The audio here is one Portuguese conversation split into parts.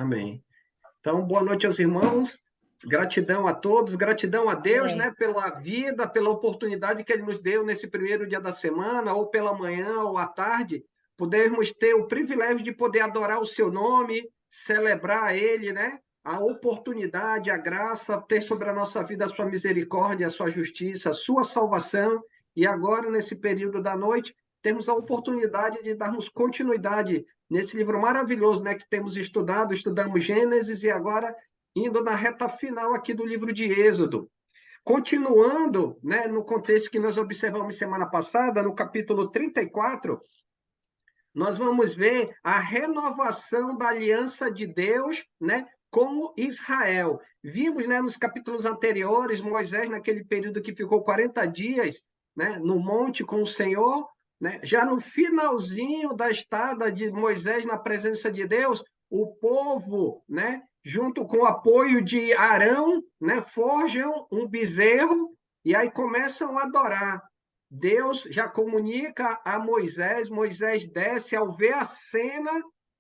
Amém. Então, boa noite aos irmãos. Gratidão a todos, gratidão a Deus, Amém. né, pela vida, pela oportunidade que Ele nos deu nesse primeiro dia da semana, ou pela manhã, ou à tarde, podermos ter o privilégio de poder adorar o Seu nome, celebrar Ele, né? A oportunidade, a graça, ter sobre a nossa vida a Sua misericórdia, a Sua justiça, a Sua salvação. E agora, nesse período da noite, temos a oportunidade de darmos continuidade nesse livro maravilhoso, né, que temos estudado, estudamos Gênesis e agora indo na reta final aqui do livro de Êxodo. Continuando, né, no contexto que nós observamos semana passada, no capítulo 34, nós vamos ver a renovação da aliança de Deus, né, com Israel. Vimos, né, nos capítulos anteriores, Moisés, naquele período que ficou 40 dias, né, no monte com o Senhor, né, já no finalzinho da estada de Moisés na presença de Deus, o povo, né, junto com o apoio de Arão, né, forjam um bezerro e aí começam a adorar. Deus já comunica a Moisés, Moisés desce ao ver a cena,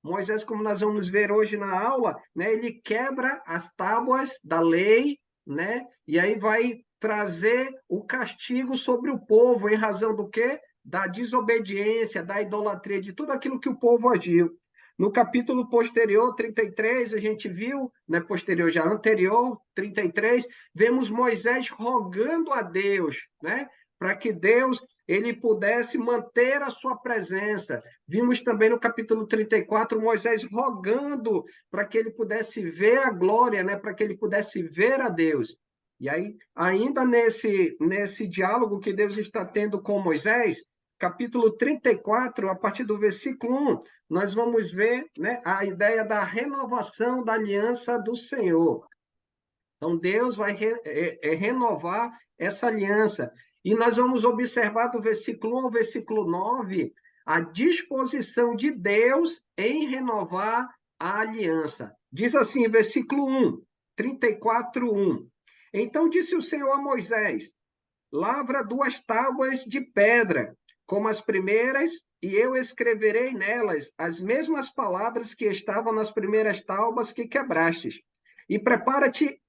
Moisés, como nós vamos ver hoje na aula, né, ele quebra as tábuas da lei, né, e aí vai trazer o castigo sobre o povo, em razão do quê? Da desobediência, da idolatria, de tudo aquilo que o povo agiu. No capítulo posterior, 33, a gente viu, né, posterior já, anterior, 33, vemos Moisés rogando a Deus, né, para que Deus ele pudesse manter a sua presença. Vimos também no capítulo 34 Moisés rogando para que ele pudesse ver a glória, né, para que ele pudesse ver a Deus. E aí, ainda nesse diálogo que Deus está tendo com Moisés, capítulo 34, a partir do versículo 1, nós vamos ver, né, a ideia da renovação da aliança do Senhor. Então, Deus vai renovar essa aliança. E nós vamos observar do versículo 1 ao versículo 9 a disposição de Deus em renovar a aliança. Diz assim, versículo 1, 34, 1. Então disse o Senhor a Moisés: lavra 2 tábuas de pedra, como as primeiras, e eu escreverei nelas as mesmas palavras que estavam nas primeiras tábuas que quebrastes. E prepara-te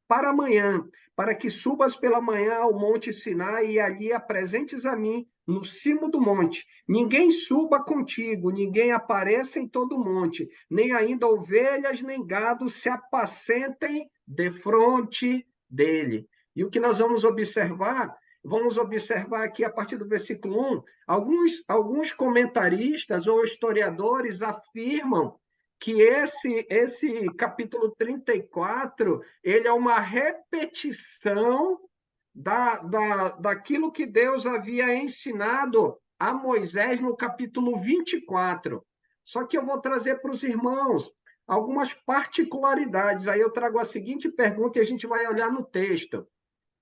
para amanhã, para que subas pela manhã ao monte Sinai e ali apresentes a mim no cimo do monte. Ninguém suba contigo, ninguém apareça em todo o monte, nem ainda ovelhas nem gado se apacentem defronte dele. E o que nós vamos observar? Vamos observar aqui, a partir do versículo 1, alguns comentaristas ou historiadores afirmam que esse capítulo 34 ele é uma repetição daquilo que Deus havia ensinado a Moisés no capítulo 24. Só que eu vou trazer para os irmãos algumas particularidades. Aí eu trago a seguinte pergunta e a gente vai olhar no texto.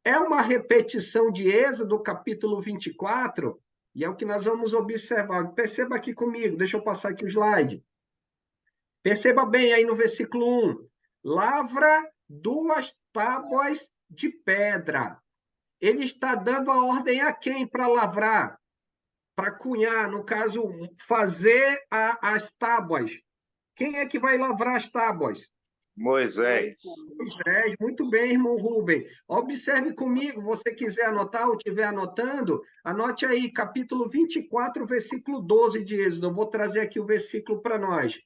É uma repetição de Êxodo, capítulo 24? E é o que nós vamos observar. Perceba aqui comigo, deixa eu passar aqui o slide. Perceba bem aí no versículo 1. Lavra 2 tábuas de pedra. Ele está dando a ordem a quem para lavrar? Para cunhar, no caso, fazer as tábuas. Quem é que vai lavrar as tábuas? Moisés. Moisés. Muito bem, irmão Rubem. Observe comigo, você quiser anotar ou estiver anotando, anote aí, capítulo 24, versículo 12 de Êxodo. Eu vou trazer aqui o versículo para nós.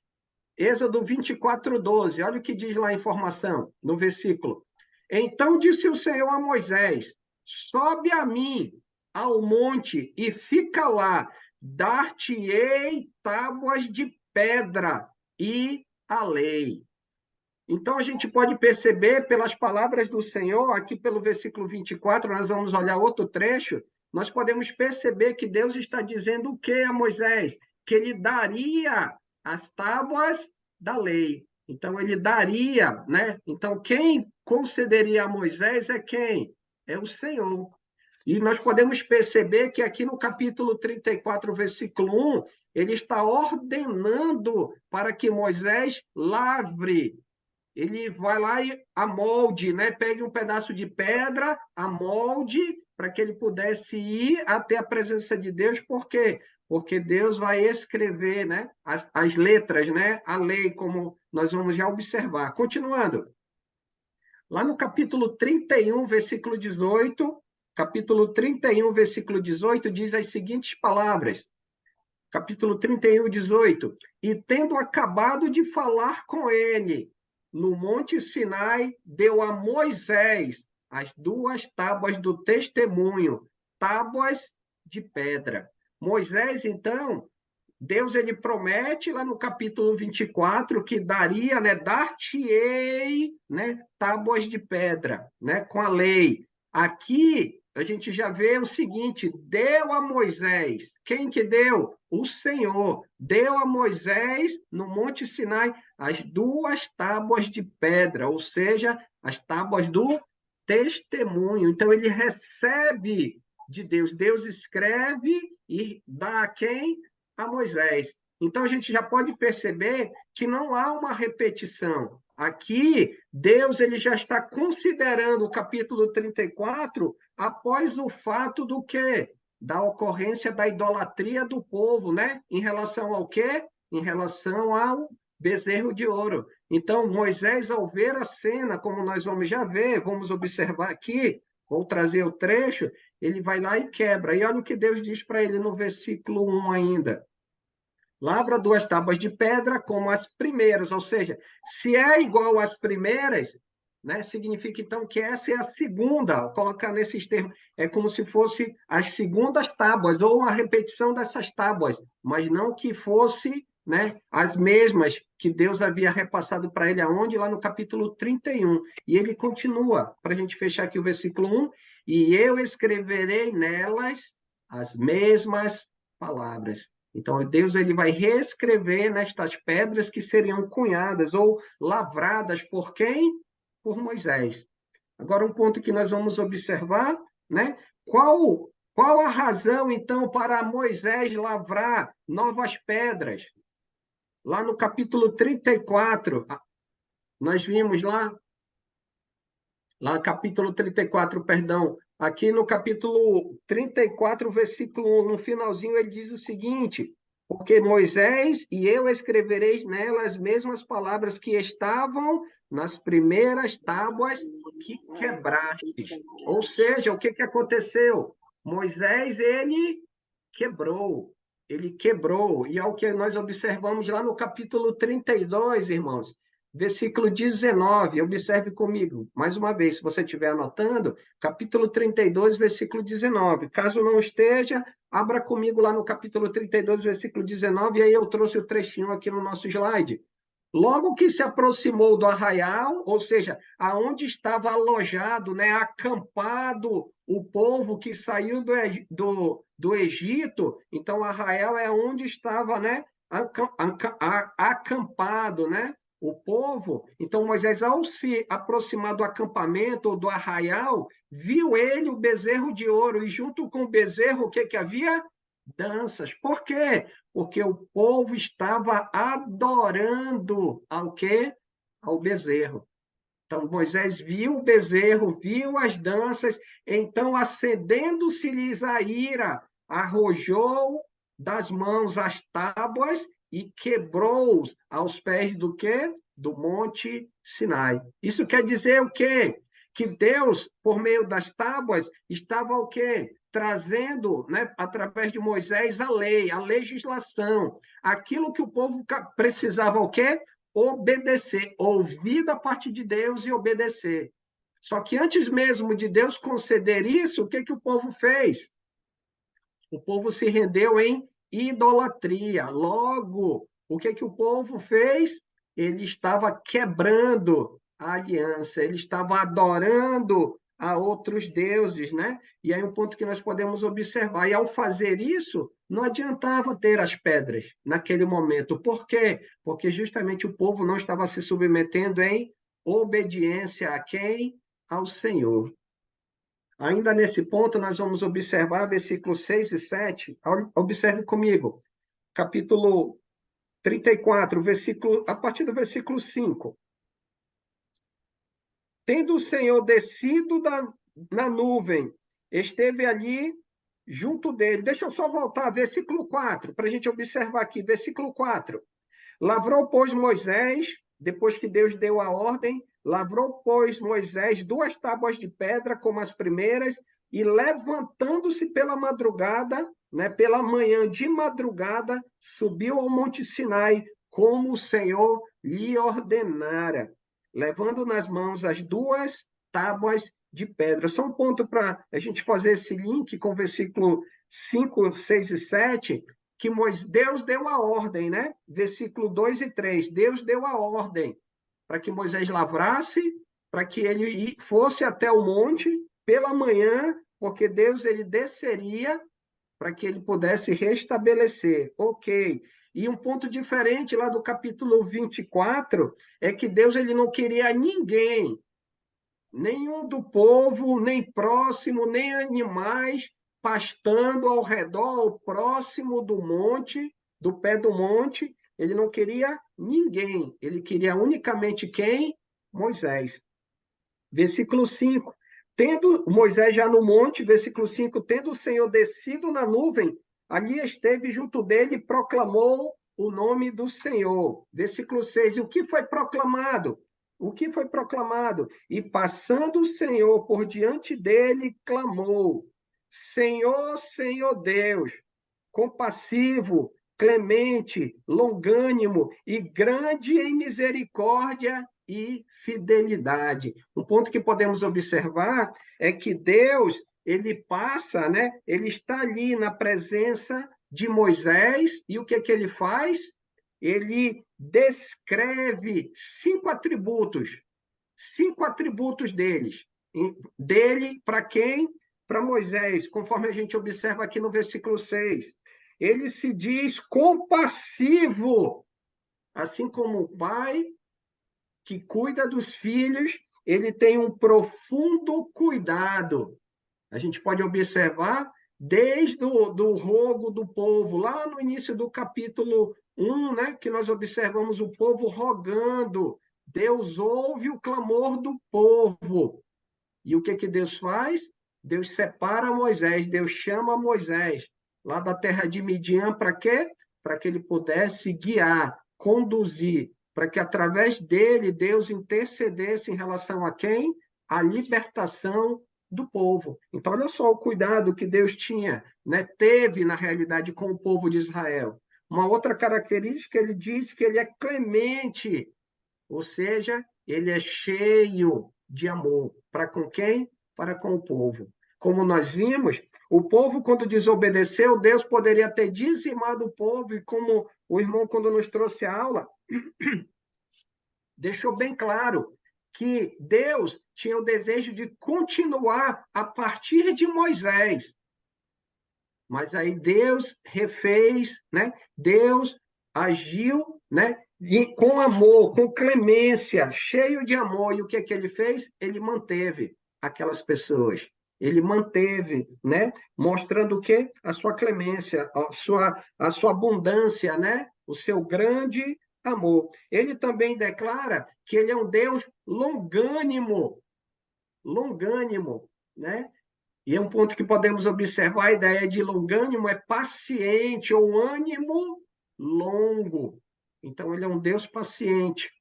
Êxodo 24, 12. Olha o que diz lá a informação, no versículo. Então disse o Senhor a Moisés: sobe a mim ao monte e fica lá, dar-te-ei tábuas de pedra e a lei. Então a gente pode perceber pelas palavras do Senhor, aqui pelo versículo 24, nós vamos olhar outro trecho, nós podemos perceber que Deus está dizendo o que a Moisés? Que ele daria as tábuas da lei. Então ele daria, né? Então quem concederia a Moisés é quem? É o Senhor. E nós podemos perceber que aqui no capítulo 34, versículo 1, ele está ordenando para que Moisés lavre. Ele vai lá e amolde, né? Pegue um pedaço de pedra, amolde, para que ele pudesse ir até a presença de Deus. Por quê? porque Deus vai escrever, né, as letras, né, a lei, como nós vamos já observar. Continuando, lá no capítulo 31, versículo 18, capítulo 31, versículo 18, diz as seguintes palavras. Capítulo 31, 18. E tendo acabado de falar com ele, no Monte Sinai, deu a Moisés as 2 tábuas do testemunho, tábuas de pedra. Moisés, então, Deus ele promete lá no capítulo 24 que daria, né, dar-te-ei, né, tábuas de pedra, né, com a lei. Aqui a gente já vê o seguinte, deu a Moisés. Quem que deu? O Senhor. Deu a Moisés no Monte Sinai as 2 tábuas de pedra, ou seja, as tábuas do testemunho. Então ele recebe de Deus. Deus escreve e dá a quem? A Moisés. Então a gente já pode perceber que não há uma repetição. Aqui, Deus ele já está considerando o capítulo 34 após o fato do quê? Da ocorrência da idolatria do povo, né? Em relação ao quê? Em relação ao bezerro de ouro. Então, Moisés, ao ver a cena, como nós vamos já ver, vamos observar aqui, vou trazer o trecho, ele vai lá e quebra. E olha o que Deus diz para ele no versículo 1 ainda. Lavra 2 tábuas de pedra como as primeiras, ou seja, se é igual às primeiras, né, significa então que essa é a segunda, vou colocar nesses termos, é como se fosse as segundas tábuas, ou uma repetição dessas tábuas, mas não que fosse, né, as mesmas que Deus havia repassado para ele, aonde? Lá no capítulo 31. E ele continua, para a gente fechar aqui o versículo 1, e eu escreverei nelas as mesmas palavras. Então, Deus ele vai reescrever nestas pedras que seriam cunhadas ou lavradas por quem? Por Moisés. Agora, um ponto que nós vamos observar, né? Qual a razão, então, para Moisés lavrar novas pedras? Lá no capítulo 34, nós vimos lá no capítulo 34, perdão, aqui no capítulo 34, versículo 1, no finalzinho, ele diz o seguinte: porque Moisés e eu escrevereis nela as mesmas palavras que estavam nas primeiras tábuas que quebraste. Ou seja, o que, que aconteceu? Moisés, ele quebrou, e é o que nós observamos lá no capítulo 32, irmãos, versículo 19, observe comigo, mais uma vez, se você estiver anotando, capítulo 32, versículo 19. Caso não esteja, abra comigo lá no capítulo 32, versículo 19, e aí eu trouxe o trechinho aqui no nosso slide. Logo que se aproximou do arraial, ou seja, aonde estava alojado, né, acampado o povo que saiu do Egito, então o arraial é onde estava, né, acampado, né, o povo. Então Moisés, ao se aproximar do acampamento ou do arraial, viu ele o bezerro de ouro, e junto com o bezerro, o que que havia? Danças. Por quê? Porque o povo estava adorando ao quê? Ao bezerro. Então, Moisés viu o bezerro, viu as danças, então, acendendo-se-lhes a ira, arrojou das mãos as tábuas e quebrou aos pés do quê? Do Monte Sinai. Isso quer dizer o quê? Que Deus, por meio das tábuas, estava o quê? Trazendo, né, através de Moisés, a lei, a legislação, aquilo que o povo precisava o quê? Obedecer, ouvir da parte de Deus e obedecer. Só que antes mesmo de Deus conceder isso, o que, que o povo fez? O povo se rendeu em idolatria. Logo, o que, que o povo fez? Ele estava quebrando a aliança, ele estava adorando a outros deuses, né? E aí um ponto que nós podemos observar. E ao fazer isso, não adiantava ter as pedras naquele momento. Por quê? Porque justamente o povo não estava se submetendo em obediência a quem? Ao Senhor. Ainda nesse ponto, nós vamos observar versículos 6 e 7. Observe comigo, capítulo 34, versículo, a partir do versículo 5. Tendo o Senhor descido na nuvem, esteve ali junto dele. Deixa eu só voltar, versículo 4, para a gente observar aqui, versículo 4. Lavrou, pois, Moisés, depois que Deus deu a ordem, lavrou, pois, Moisés 2 tábuas de pedra, como as primeiras, e levantando-se pela madrugada, né, pela manhã de madrugada, subiu ao Monte Sinai, como o Senhor lhe ordenara, levando nas mãos as 2 tábuas de pedra. Só um ponto para a gente fazer esse link com o versículo 5, 6 e 7, que Deus deu a ordem, né? Versículo 2 e 3. Deus deu a ordem para que Moisés lavrasse, para que ele fosse até o monte pela manhã, porque Deus ele desceria para que ele pudesse restabelecer. Ok. E um ponto diferente lá do capítulo 24 é que Deus ele não queria ninguém, nenhum do povo, nem próximo, nem animais, pastando ao redor, ao próximo do monte, do pé do monte. Ele não queria ninguém, ele queria unicamente quem? Moisés. Versículo 5. Tendo Moisés já no monte, versículo 5, tendo o Senhor descido na nuvem, ali esteve junto dele e proclamou o nome do Senhor. Versículo 6. E o que foi proclamado? O que foi proclamado? E passando o Senhor por diante dele, clamou: Senhor, Senhor Deus, compassivo, clemente, longânimo e grande em misericórdia e fidelidade. Um ponto que podemos observar é que Deus, ele passa, né? Ele está ali na presença de Moisés e o que é que ele faz? Ele descreve 5 atributos dele para quem? Para Moisés, conforme a gente observa aqui no versículo 6. Ele se diz compassivo, assim como o pai que cuida dos filhos, ele tem um profundo cuidado. A gente pode observar desde do rogo do povo, lá no início do capítulo 1, né, que nós observamos o povo rogando. Deus ouve o clamor do povo. E o que que Deus faz? Deus separa Moisés, Deus chama Moisés lá da terra de Midian para quê? Para que ele pudesse guiar, conduzir, para que através dele Deus intercedesse em relação a quem? A libertação do povo. Então, olha só o cuidado que Deus tinha, né? Teve, na realidade, com o povo de Israel. Uma outra característica, ele diz que ele é clemente, ou seja, ele é cheio de amor. Para com quem? Para com o povo. Como nós vimos, o povo, quando desobedeceu, Deus poderia ter dizimado o povo, e como o irmão, quando nos trouxe a aula, deixou bem claro que Deus tinha o desejo de continuar a partir de Moisés. Mas aí Deus refez, né? Deus agiu, né? E com amor, com clemência, cheio de amor. E o que é que ele fez? Ele manteve aquelas pessoas. Ele manteve, né? Mostrando o quê? A sua clemência, a sua abundância, né? O seu grande amor. Ele também declara que ele é um Deus longânimo, né? E é um ponto que podemos observar, a ideia de longânimo é paciente ou ânimo longo. Então, ele é um Deus paciente.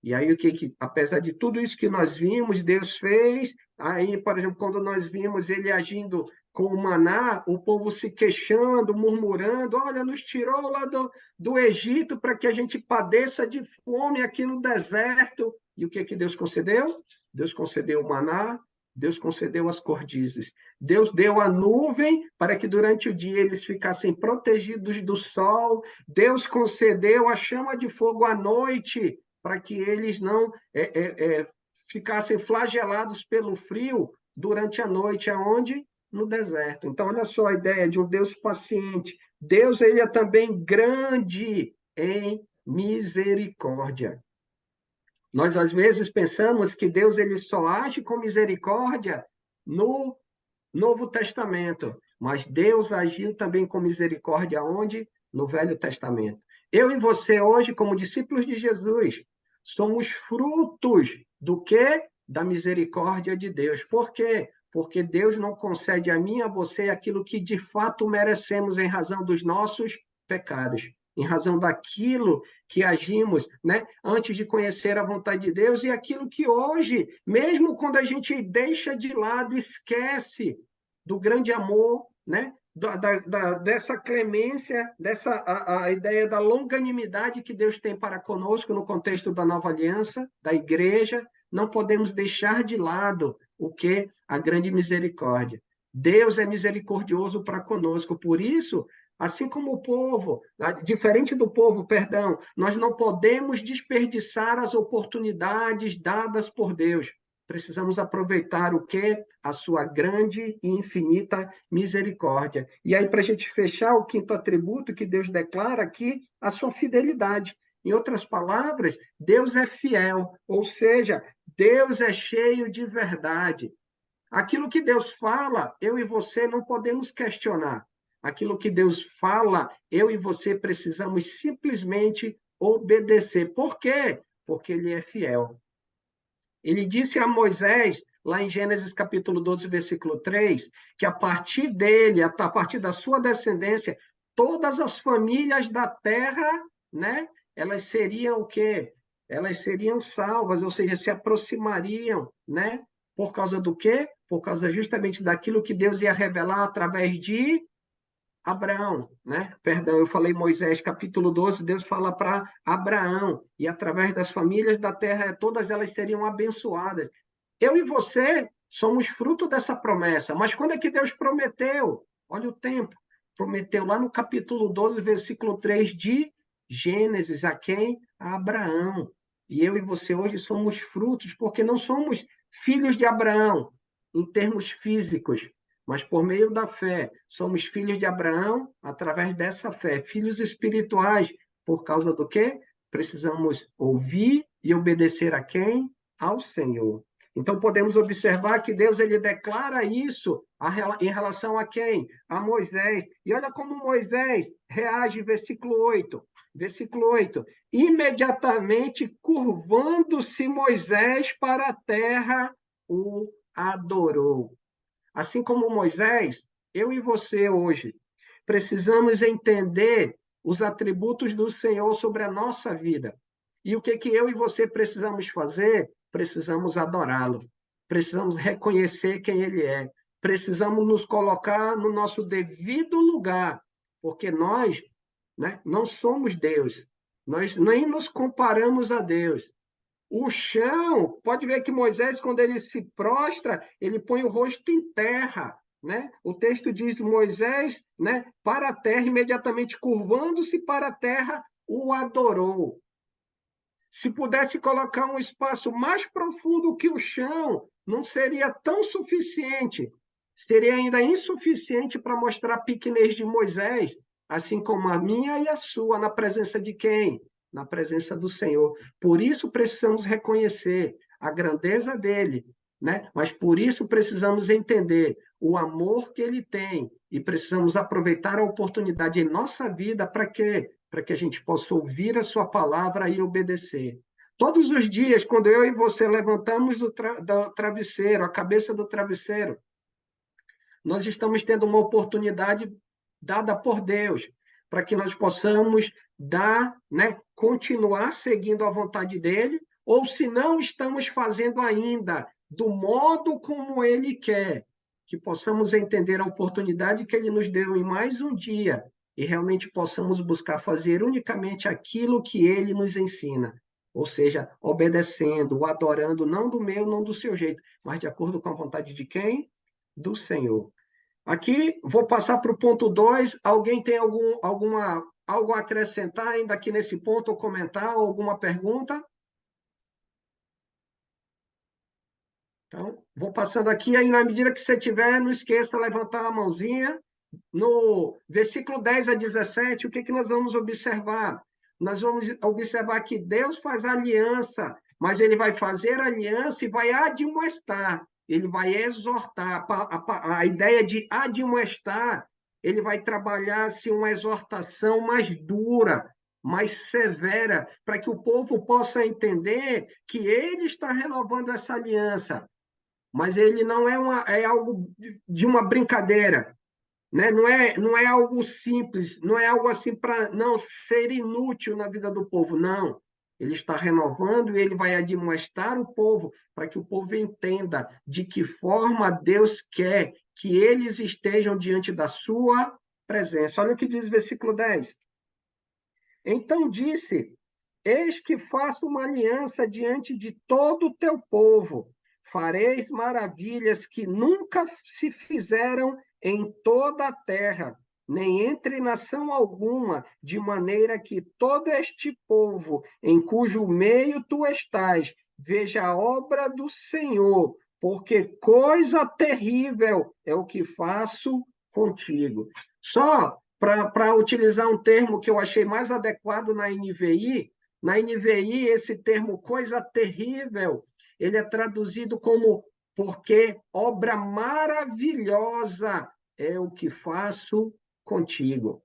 E aí, apesar de tudo isso que nós vimos, Deus fez, aí, por exemplo, quando nós vimos ele agindo com o maná, o povo se queixando, murmurando, olha, nos tirou lá do Egito para que a gente padeça de fome aqui no deserto. E o que Deus concedeu? Deus concedeu o maná, Deus concedeu as cordizes. Deus deu a nuvem para que durante o dia eles ficassem protegidos do sol. Deus concedeu a chama de fogo à noite, para que eles não ficassem flagelados pelo frio durante a noite. Aonde? No deserto. Então, olha só a ideia de um Deus paciente. Deus, ele é também grande em misericórdia. Nós, às vezes, pensamos que Deus ele só age com misericórdia no Novo Testamento, mas Deus agiu também com misericórdia onde? No Velho Testamento. Eu e você hoje, como discípulos de Jesus, somos frutos do quê? Da misericórdia de Deus. Por quê? porque Deus não concede a mim e a você aquilo que de fato merecemos em razão dos nossos pecados, em razão daquilo que agimos, né, antes de conhecer a vontade de Deus e aquilo que hoje, mesmo quando a gente deixa de lado, esquece do grande amor, né, dessa clemência, a ideia da longanimidade que Deus tem para conosco no contexto da nova aliança, da igreja, não podemos deixar de lado o que? A grande misericórdia. Deus é misericordioso para conosco, por isso, assim como o povo, diferente do povo, perdão, nós não podemos desperdiçar as oportunidades dadas por Deus. Precisamos aproveitar o que? A sua grande e infinita misericórdia. E aí, para a gente fechar o quinto atributo que Deus declara aqui, a sua fidelidade. Em outras palavras, Deus é fiel, ou seja, Deus é cheio de verdade. Aquilo que Deus fala, eu e você não podemos questionar. Aquilo que Deus fala, eu e você precisamos simplesmente obedecer. Por quê? Porque Ele é fiel. Ele disse a Moisés, lá em Gênesis capítulo 12, versículo 3, que a partir dele, a partir da sua descendência, todas as famílias da terra, né, elas seriam o quê? Elas seriam salvas, ou seja, se aproximariam, né? Por causa do quê? Por causa justamente daquilo que Deus ia revelar através de Abraão, né? Perdão, eu falei Moisés, capítulo 12, Deus fala para Abraão, e através das famílias da terra, todas elas seriam abençoadas. Eu e você somos fruto dessa promessa, mas quando é que Deus prometeu? Olha o tempo. Prometeu lá no capítulo 12, versículo 3 de Gênesis, a quem? A Abraão. E eu e você hoje somos frutos, porque não somos filhos de Abraão, em termos físicos, mas por meio da fé, somos filhos de Abraão através dessa fé, filhos espirituais, por causa do quê? Precisamos ouvir e obedecer a quem? Ao Senhor. Então podemos observar que Deus ele declara isso em relação a quem? A Moisés. E olha como Moisés reage, versículo 8. Versículo 8. Imediatamente curvando-se Moisés para a terra, o adorou. Assim como Moisés, eu e você hoje precisamos entender os atributos do Senhor sobre a nossa vida. E o que eu e você precisamos fazer? Precisamos adorá-lo. Precisamos reconhecer quem ele é. Precisamos nos colocar no nosso devido lugar, porque nós, né, não somos Deus. Nós nem nos comparamos a Deus. O chão, pode ver que Moisés, quando ele se prostra, ele põe o rosto em terra, né? O texto diz Moisés, né, para a terra, imediatamente curvando-se para a terra, o adorou. Se pudesse colocar um espaço mais profundo que o chão, não seria tão suficiente. Seria ainda insuficiente para mostrar a pequenez de Moisés, assim como a minha e a sua, na presença de quem? Na presença do Senhor. Por isso precisamos reconhecer a grandeza dele, né? Mas por isso precisamos entender o amor que ele tem e precisamos aproveitar a oportunidade em nossa vida para quê? Para que a gente possa ouvir a sua palavra e obedecer. Todos os dias, quando eu e você levantamos do travesseiro, a cabeça do travesseiro, nós estamos tendo uma oportunidade dada por Deus, para que nós possamos dar, né, continuar seguindo a vontade dele, ou se não estamos fazendo ainda do modo como ele quer, que possamos entender a oportunidade que ele nos deu em mais um dia e realmente possamos buscar fazer unicamente aquilo que ele nos ensina. Ou seja, obedecendo, adorando, não do meu, não do seu jeito, mas de acordo com a vontade de quem? Do Senhor. Aqui, vou passar para o ponto 2. Alguém tem algo a acrescentar ainda aqui nesse ponto, ou comentar, ou alguma pergunta? Então, vou passando aqui, aí na medida que você tiver, não esqueça de levantar a mãozinha. No versículo 10 a 17, o que, que nós vamos observar? Nós vamos observar que Deus faz aliança, mas ele vai fazer aliança e vai admoestar, ele vai exortar. A ideia de admoestar, ele vai trabalhar assim, uma exortação mais dura, mais severa, para que o povo possa entender que ele está renovando essa aliança. mas ele não é algo de uma brincadeira, né? Não é algo simples, não é algo assim para não ser inútil na vida do povo, não. Ele está renovando e ele vai admoestar o povo para que o povo entenda de que forma Deus quer que eles estejam diante da sua presença. Olha o que diz o versículo 10. Então disse: Eis que faço uma aliança diante de todo o teu povo. Fareis maravilhas que nunca se fizeram em toda a terra, nem entre nação alguma, de maneira que todo este povo, em cujo meio tu estás, veja a obra do Senhor, porque coisa terrível é o que faço contigo. Só para utilizar um termo que eu achei mais adequado na NVI, esse termo coisa terrível, ele é traduzido como porque obra maravilhosa é o que faço contigo.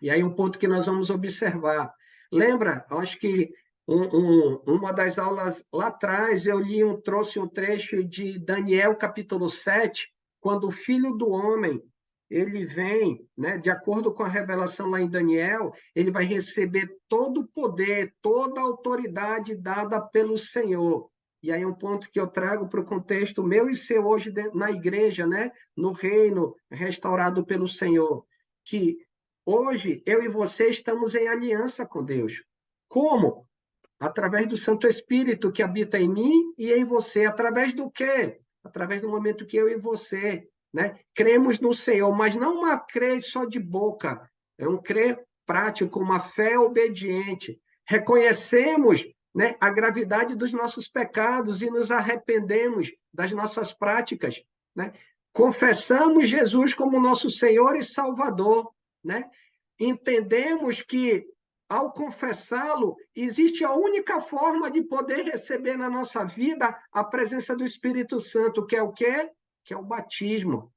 E aí um ponto que nós vamos observar. Lembra? Eu acho que uma das aulas lá atrás eu trouxe um trecho de Daniel capítulo 7, quando o Filho do Homem ele vem, né, de acordo com a revelação lá em Daniel, ele vai receber todo o poder, toda a autoridade dada pelo Senhor. E aí um ponto que eu trago para o contexto meu e seu hoje na igreja, né, no reino restaurado pelo Senhor, que hoje eu e você estamos em aliança com Deus. Como? Através do Santo Espírito que habita em mim e em você. Através do quê? Através do momento que eu e você, né, cremos no Senhor, mas não uma crer só de boca, é um crer prático, uma fé obediente. Reconhecemos, né, a gravidade dos nossos pecados e nos arrependemos das nossas práticas, né? Confessamos Jesus como nosso Senhor e Salvador, né? Entendemos que ao confessá-lo, existe a única forma de poder receber na nossa vida a presença do Espírito Santo, que é o quê? Que é o batismo.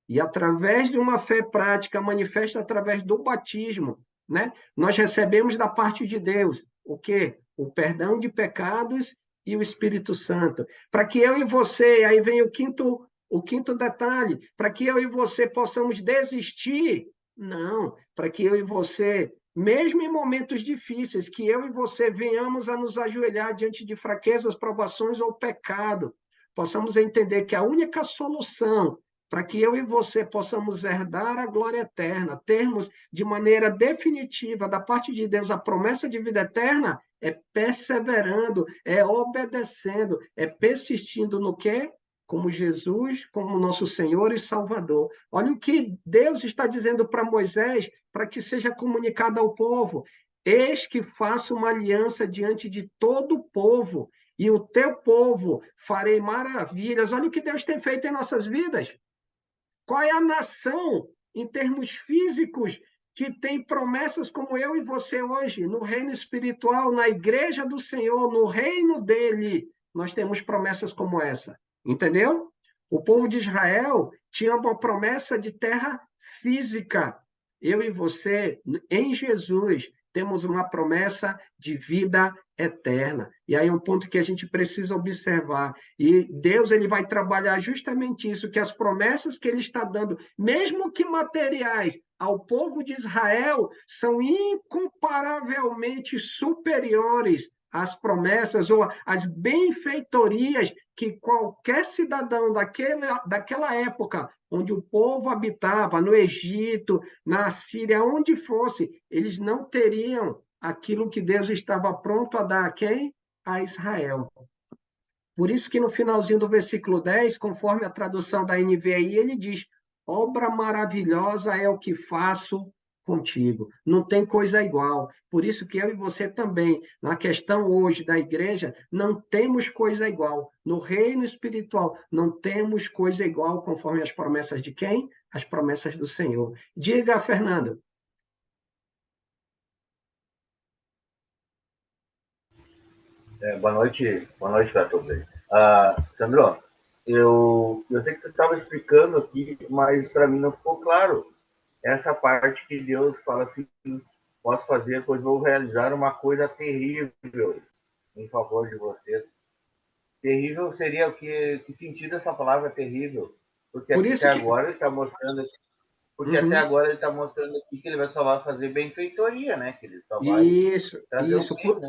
E através de uma fé prática, manifesta através do batismo, né? Nós recebemos da parte de Deus o quê? O perdão de pecados e o Espírito Santo. Para que eu e você, aí vem o quinto detalhe, para que eu e você possamos desistir, não, para que eu e você, mesmo em momentos difíceis, que eu e você venhamos a nos ajoelhar diante de fraquezas, provações ou pecado, possamos entender que a única solução para que eu e você possamos herdar a glória eterna, termos de maneira definitiva da parte de Deus a promessa de vida eterna, é perseverando, é obedecendo, é persistindo no quê? Como Jesus, como nosso Senhor e Salvador. Olha o que Deus está dizendo para Moisés, para que seja comunicado ao povo. Eis que faço uma aliança diante de todo o povo, e o teu povo farei maravilhas. Olha o que Deus tem feito em nossas vidas. Qual é a nação, em termos físicos, que tem promessas como eu e você hoje, no reino espiritual, na igreja do Senhor, no reino dele, nós temos promessas como essa, entendeu? O povo de Israel tinha uma promessa de terra física. Eu e você, em Jesus, temos uma promessa de vida eterna. E aí um ponto que a gente precisa observar. E Deus ele vai trabalhar justamente isso, que as promessas que ele está dando, mesmo que materiais, ao povo de Israel, são incomparavelmente superiores às promessas ou às benfeitorias que qualquer cidadão daquela época, onde o povo habitava, no Egito, na Síria, onde fosse, eles não teriam aquilo que Deus estava pronto a dar a quem? A Israel. Por isso que no finalzinho do versículo 10, conforme a tradução da NVI, ele diz: obra maravilhosa é o que faço contigo. Não tem coisa igual. Por isso que eu e você também, na questão hoje da igreja, não temos coisa igual. No reino espiritual, não temos coisa igual conforme as promessas de quem? As promessas do Senhor. Diga, Fernando. Boa noite para todos aí. Sandro, eu sei que você estava explicando aqui, mas para mim não ficou claro essa parte que Deus fala assim: posso fazer, pois vou realizar uma coisa terrível em favor de vocês. Terrível seria o que sentido essa palavra terrível? Porque Por até isso que. agora ele está mostrando, porque até Uhum. agora ele está mostrando aqui que ele vai só vai fazer benfeitoria, né? Que ele só vai Isso, trazer o isso. bem, né?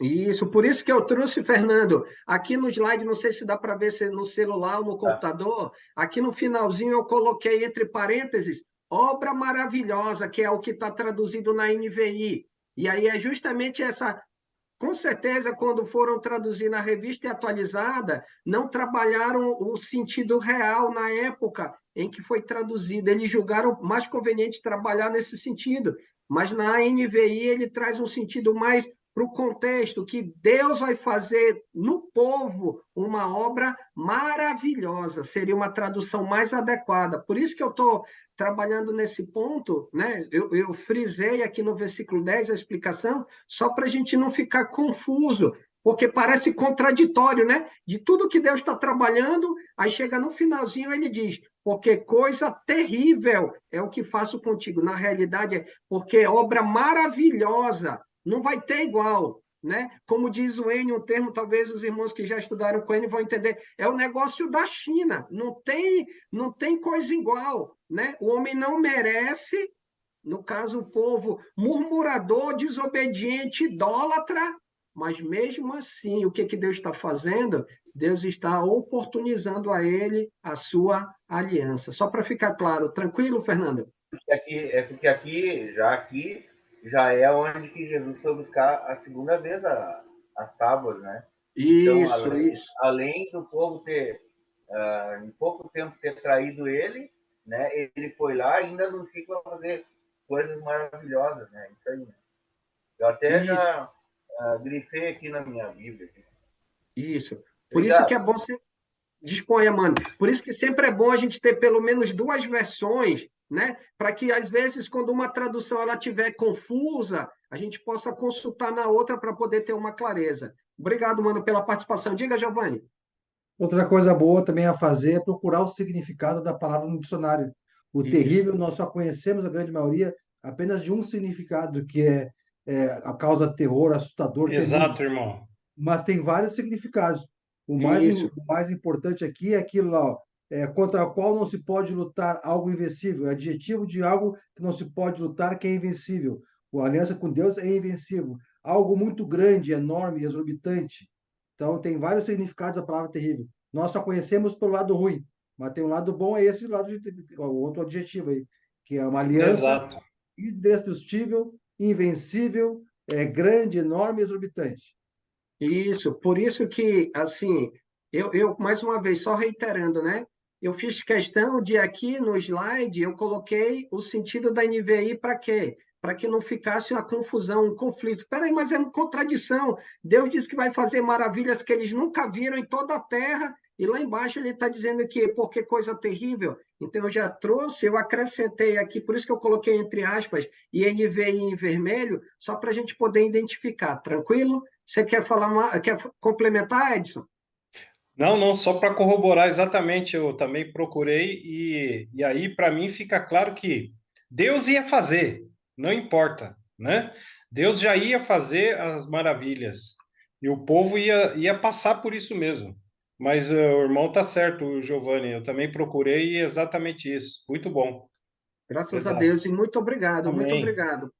Isso, por isso que eu trouxe, Fernando, aqui no slide, não sei se dá para ver se no celular ou no Tá? computador, aqui no finalzinho eu coloquei entre parênteses, obra maravilhosa, que é o que está traduzido na NVI. E aí é justamente essa. Com certeza, quando foram traduzir na revista e atualizada, não trabalharam o sentido real na época em que foi traduzida. Eles julgaram mais conveniente trabalhar nesse sentido. Mas na NVI ele traz um sentido mais para o contexto, que Deus vai fazer no povo uma obra maravilhosa. Seria uma tradução mais adequada. Por isso que eu estou trabalhando nesse ponto, né? Eu frisei aqui no versículo 10 a explicação, só para a gente não ficar confuso, porque parece contraditório, né? De tudo que Deus está trabalhando, aí chega no finalzinho ele diz, porque coisa terrível é o que faço contigo. Na realidade, é porque obra maravilhosa, não vai ter igual. Né? Como diz o Enio, um termo, talvez os irmãos que já estudaram com ele vão entender, é o negócio da China, não tem coisa igual. Né? O homem não merece, no caso, o povo murmurador, desobediente, idólatra, mas mesmo assim, o que, que Deus está fazendo? Deus está oportunizando a ele a sua aliança. Só para ficar claro, tranquilo, Fernando? Porque aqui já é onde que Jesus foi buscar a segunda vez as tábuas, né? Então, Isso. além do povo ter, em pouco tempo, ter traído ele, né? Ele foi lá e ainda anuncia que vai fazer coisas maravilhosas, né? Isso aí. Né? Eu até Isso, já grifei aqui na minha Bíblia. isso. Por isso que é Obrigado. bom você. Disponha, mano. Por isso que sempre é bom a gente ter pelo menos duas versões, né? Para que, às vezes, quando uma tradução ela estiver confusa, a gente possa consultar na outra para poder ter uma clareza. Obrigado, mano, pela participação. Diga, Giovanni. Outra coisa boa também a fazer é procurar o significado da palavra no dicionário. O Isso. terrível, nós só conhecemos, a grande maioria, apenas de um significado, que é a causa terror, assustador, terrível. Exato, irmão. Mas tem vários significados. Isso. O mais importante aqui é aquilo lá, ó, contra o qual não se pode lutar, algo invencível. É adjetivo de algo que não se pode lutar, que é invencível. A aliança com Deus é invencível. Algo muito grande, enorme, exorbitante. Então, tem vários significados da palavra terrível. Nós só conhecemos pelo lado ruim, mas tem um lado bom, é esse lado, o outro adjetivo aí, que é uma aliança Exato. indestrutível, invencível, grande, enorme e exorbitante. Isso. Por isso que, assim, mais uma vez, só reiterando, né? Eu fiz questão de aqui no slide, eu coloquei o sentido da NVI para quê? Para que não ficasse uma confusão, um conflito. Peraí, mas é uma contradição. Deus disse que vai fazer maravilhas que eles nunca viram em toda a terra, e lá embaixo ele está dizendo que porque coisa terrível. Então eu já trouxe, eu acrescentei aqui, por isso que eu coloquei entre aspas, e NVI em vermelho, só para a gente poder identificar. Tranquilo? Você quer falar, quer complementar, Edson? Não, não, só para corroborar exatamente, eu também procurei e aí para mim fica claro que Deus ia fazer, não importa, né? Deus já ia fazer as maravilhas e o povo ia passar por isso mesmo. Mas o irmão tá certo, Giovanni, eu também procurei e é exatamente isso. Muito bom. Graças a Exato. Deus, e muito obrigado, muito Amém. obrigado.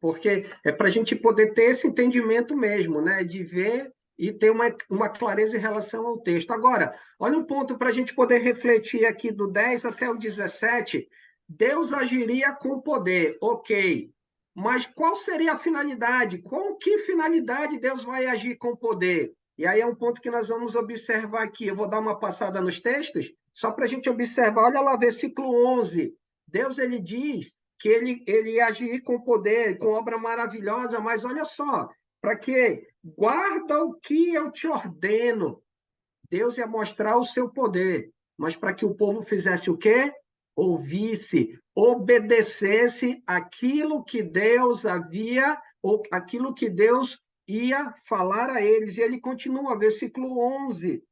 Porque é para a gente poder ter esse entendimento mesmo, né? De ver e ter uma clareza em relação ao texto. Agora, olha um ponto para a gente poder refletir aqui do 10 até o 17. Deus agiria com poder, ok. Mas qual seria a finalidade? Com que finalidade Deus vai agir com poder? E aí é um ponto que nós vamos observar aqui. Eu vou dar uma passada nos textos, só para a gente observar. Olha lá, versículo 11. Deus, ele diz que ele ia agir com poder, com obra maravilhosa, mas olha só, para quê? Guarda o que eu te ordeno. Deus ia mostrar o seu poder, mas para que o povo fizesse o quê? Ouvisse, obedecesse aquilo que Deus havia, ou aquilo que Deus ia falar a eles. E ele continua, versículo 11.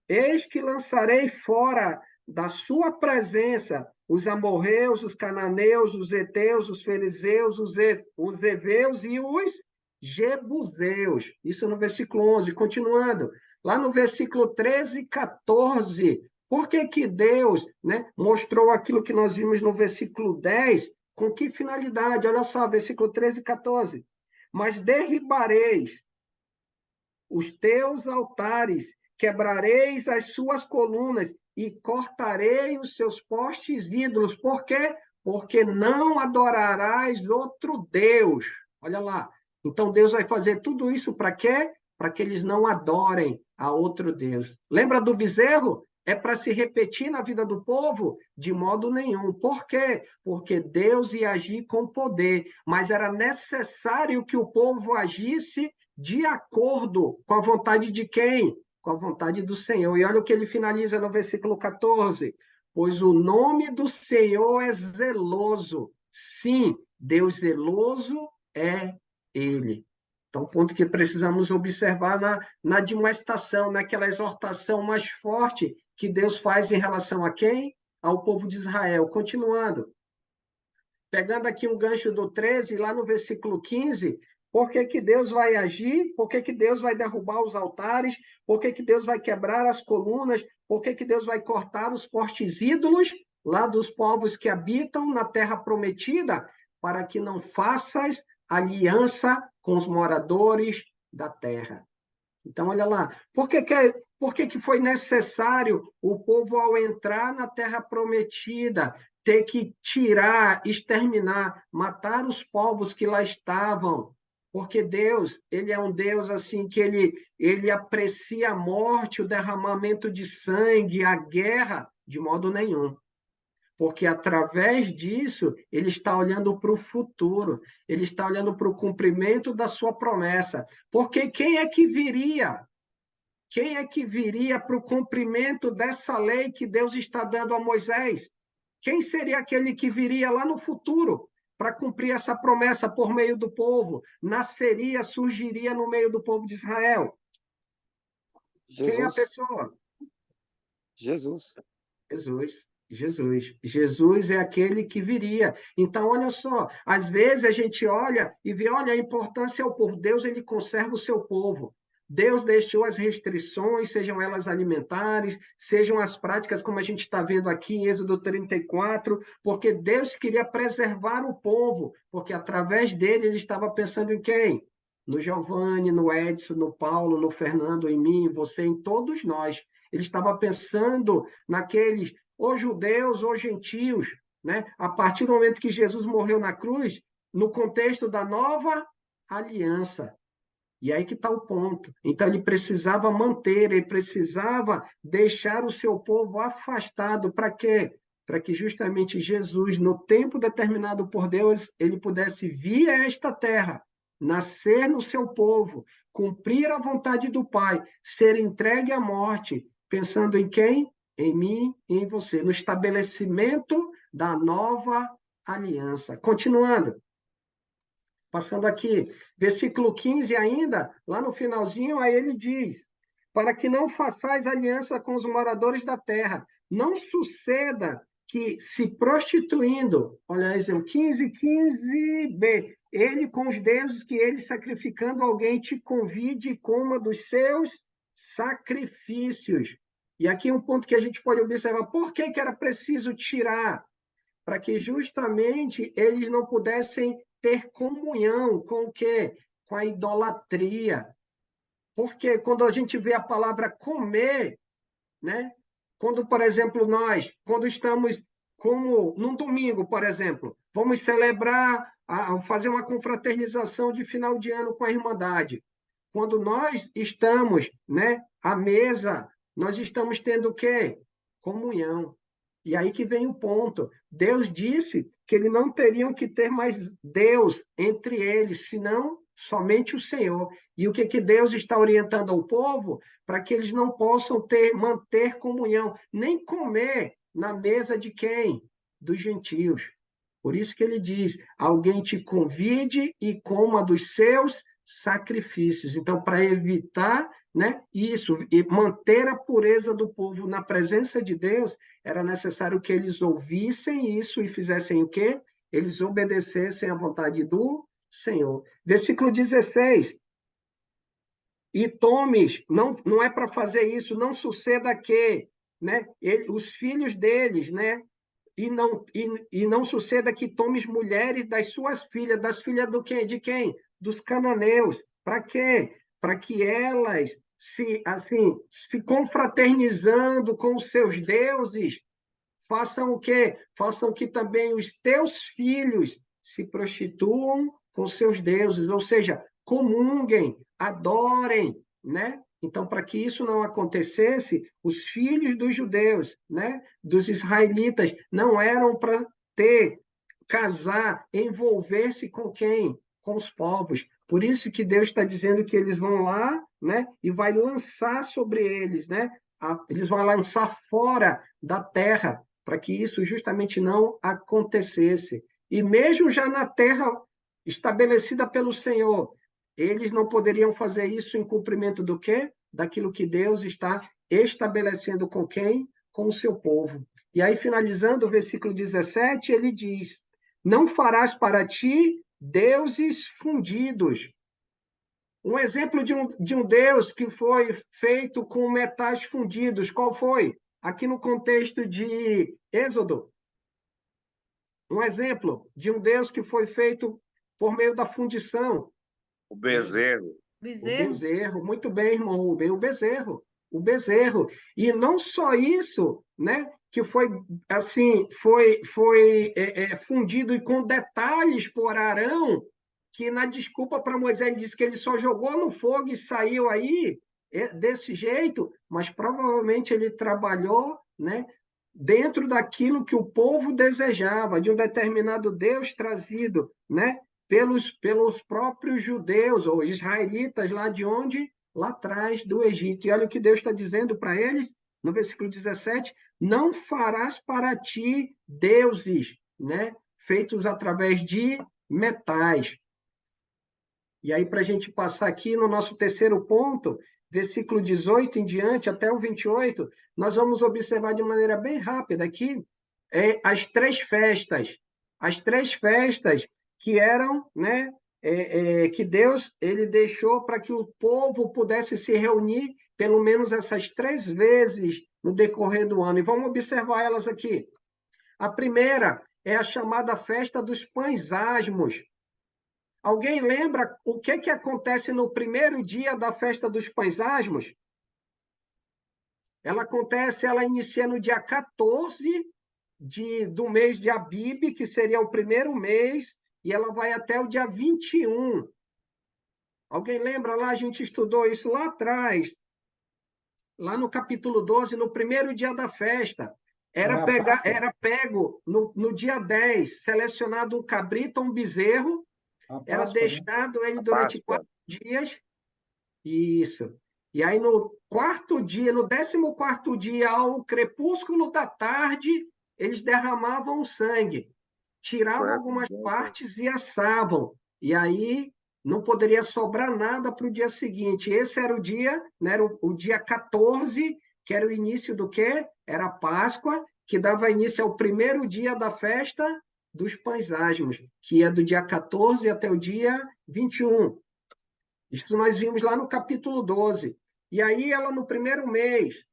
Eis que lançarei fora da sua presença os amorreus, os cananeus, os heteus, os fariseus, os heveus e os jebuseus. Isso no versículo 11. Continuando. lá no versículo 13 e 14, por que que Deus, né, mostrou aquilo que nós vimos no versículo 10? Com que finalidade? Olha só, versículo 13 e 14. Mas derribareis os teus altares, quebrareis as suas colunas e cortarei os seus postes ídolos. Por quê? Porque não adorarás outro Deus. Olha lá. Então Deus vai fazer tudo isso para quê? Para que eles não adorem a outro Deus. Lembra do bezerro? É para se repetir na vida do povo? De modo nenhum. Por quê? Porque Deus ia agir com poder, mas era necessário que o povo agisse de acordo com a vontade de quem? Com a vontade do Senhor. E olha o que ele finaliza no versículo 14. Pois o nome do Senhor é zeloso. Sim, Deus zeloso é Ele. Então, ponto que precisamos observar na admoestação, naquela exortação mais forte que Deus faz em relação a quem? Ao povo de Israel. Continuando. Pegando aqui um gancho do 13, lá no versículo 15, por que que Deus vai agir? Por que que Deus vai derrubar os altares? Por que que Deus vai quebrar as colunas? Por que que Deus vai cortar os postes ídolos lá dos povos que habitam na terra prometida? Para que não faças aliança com os moradores da terra. Então, olha lá, por que que foi necessário o povo, ao entrar na terra prometida, ter que tirar, exterminar, matar os povos que lá estavam? Porque Deus, ele é um Deus assim que ele aprecia a morte, o derramamento de sangue, a guerra, de modo nenhum. Porque através disso, ele está olhando para o futuro, ele está olhando para o cumprimento da sua promessa. Porque quem é que viria? Quem é que viria para o cumprimento dessa lei que Deus está dando a Moisés? Quem seria aquele que viria lá no futuro para cumprir essa promessa por meio do povo? Nasceria, surgiria no meio do povo de Israel. Jesus. Quem é a pessoa? Jesus. Jesus. Jesus. Jesus é aquele que viria. Então, olha só, às vezes a gente olha e vê, olha, a importância é o povo. Deus, ele conserva o seu povo. Deus deixou as restrições, sejam elas alimentares, sejam as práticas, como a gente está vendo aqui em Êxodo 34, porque Deus queria preservar o povo, porque através dele ele estava pensando em quem? No Giovanni, no Edson, no Paulo, no Fernando, em mim, em você, em todos nós. Ele estava pensando naqueles, ou judeus ou gentios, né? A partir do momento que Jesus morreu na cruz, no contexto da nova aliança. E aí que está o ponto. Então, ele precisava manter, ele precisava deixar o seu povo afastado. Para quê? Para que justamente Jesus, no tempo determinado por Deus, ele pudesse vir a esta terra, nascer no seu povo, cumprir a vontade do Pai, ser entregue à morte, pensando em quem? Em mim e em você, no estabelecimento da nova aliança. Continuando. Passando aqui, versículo 15 ainda, lá no finalzinho, aí ele diz, para que não façais aliança com os moradores da terra, não suceda que, se prostituindo, olha aí, 15b, ele com os deuses que ele sacrificando alguém te convide e coma dos seus sacrifícios. E aqui um ponto que a gente pode observar, por que que era preciso tirar? Para que justamente eles não pudessem ter comunhão com o quê? Com a idolatria. Porque quando a gente vê a palavra comer, né? Quando, por exemplo, quando estamos como num domingo, por exemplo, vamos celebrar, fazer uma confraternização de final de ano com a Irmandade. Quando nós estamos, né, à mesa, nós estamos tendo o quê? Comunhão. E aí que vem o ponto. Deus disse que eles não teriam que ter mais Deus entre eles, senão somente o Senhor. E o que Deus está orientando ao povo? Para que eles não possam manter comunhão, nem comer na mesa de quem? Dos gentios. Por isso que ele diz, alguém te convide e coma dos seus sacrifícios. Então, para evitar, né, isso, e manter a pureza do povo na presença de Deus, era necessário que eles ouvissem isso e fizessem o quê? Eles obedecessem à vontade do Senhor. Versículo 16. e tomes, não é para fazer isso, não suceda que, né, os filhos deles, né, e não suceda que tomes mulheres das suas filhas, das filhas do quê? De quem? Dos cananeus. Para quê? Para que elas se confraternizando com os seus deuses, façam o quê? Façam que também os teus filhos se prostituam com seus deuses, ou seja, comunguem, adorem, né? Então, para que isso não acontecesse, os filhos dos judeus, né, dos israelitas, não eram para casar, envolver-se com quem? Com os povos. Por isso que Deus está dizendo que eles vão lá, né, e vai lançar sobre eles, né? Eles vão lançar fora da terra, para que isso justamente não acontecesse. E mesmo já na terra estabelecida pelo Senhor, eles não poderiam fazer isso em cumprimento do quê? Daquilo que Deus está estabelecendo com quem? Com o seu povo. E aí, finalizando o versículo 17, ele diz: não farás para ti deuses fundidos. Um exemplo de um Deus que foi feito com metais fundidos, qual foi? Aqui no contexto de Êxodo. Um exemplo de um Deus que foi feito por meio da fundição. O bezerro. O bezerro, muito bem, irmão Rubem, o bezerro. O bezerro. E não só isso, né? Que foi assim, foi fundido e com detalhes por Arão, que na desculpa para Moisés ele disse que ele só jogou no fogo e saiu aí desse jeito, mas provavelmente ele trabalhou, né, dentro daquilo que o povo desejava, de um determinado Deus trazido, né, pelos próprios judeus ou israelitas lá de onde? Lá atrás do Egito. E olha o que Deus está dizendo para eles no versículo 17: não farás para ti deuses, né, feitos através de metais. E aí, para a gente passar aqui no nosso terceiro ponto, versículo 18 em diante, até o 28, nós vamos observar de maneira bem rápida aqui as três festas. As três festas que eram, né, que Deus ele deixou para que o povo pudesse se reunir pelo menos essas 3 vezes no decorrer do ano. E vamos observar elas aqui. A primeira é a chamada festa dos pães asmos. Alguém lembra o que acontece no primeiro dia da festa dos pães asmos? Ela inicia no dia 14 do mês de Abib, que seria o primeiro mês, e ela vai até o dia 21. Alguém lembra lá? A gente estudou isso lá atrás, lá no capítulo 12, no primeiro dia da festa. Era pego no dia 10, selecionado um cabrito, um bezerro, era deixado ele durante 4 dias. Isso. E aí, no quarto dia, no 14º dia, ao crepúsculo da tarde, eles derramavam sangue, tiravam algumas partes e assavam. E aí, não poderia sobrar nada para o dia seguinte. Esse era o dia, né, era o dia 14, que era o início do quê? Era a Páscoa, que dava início ao primeiro dia da festa dos pães asmos, que é do dia 14 até o dia 21. Isso nós vimos lá no capítulo 12. E aí ela, no primeiro mês,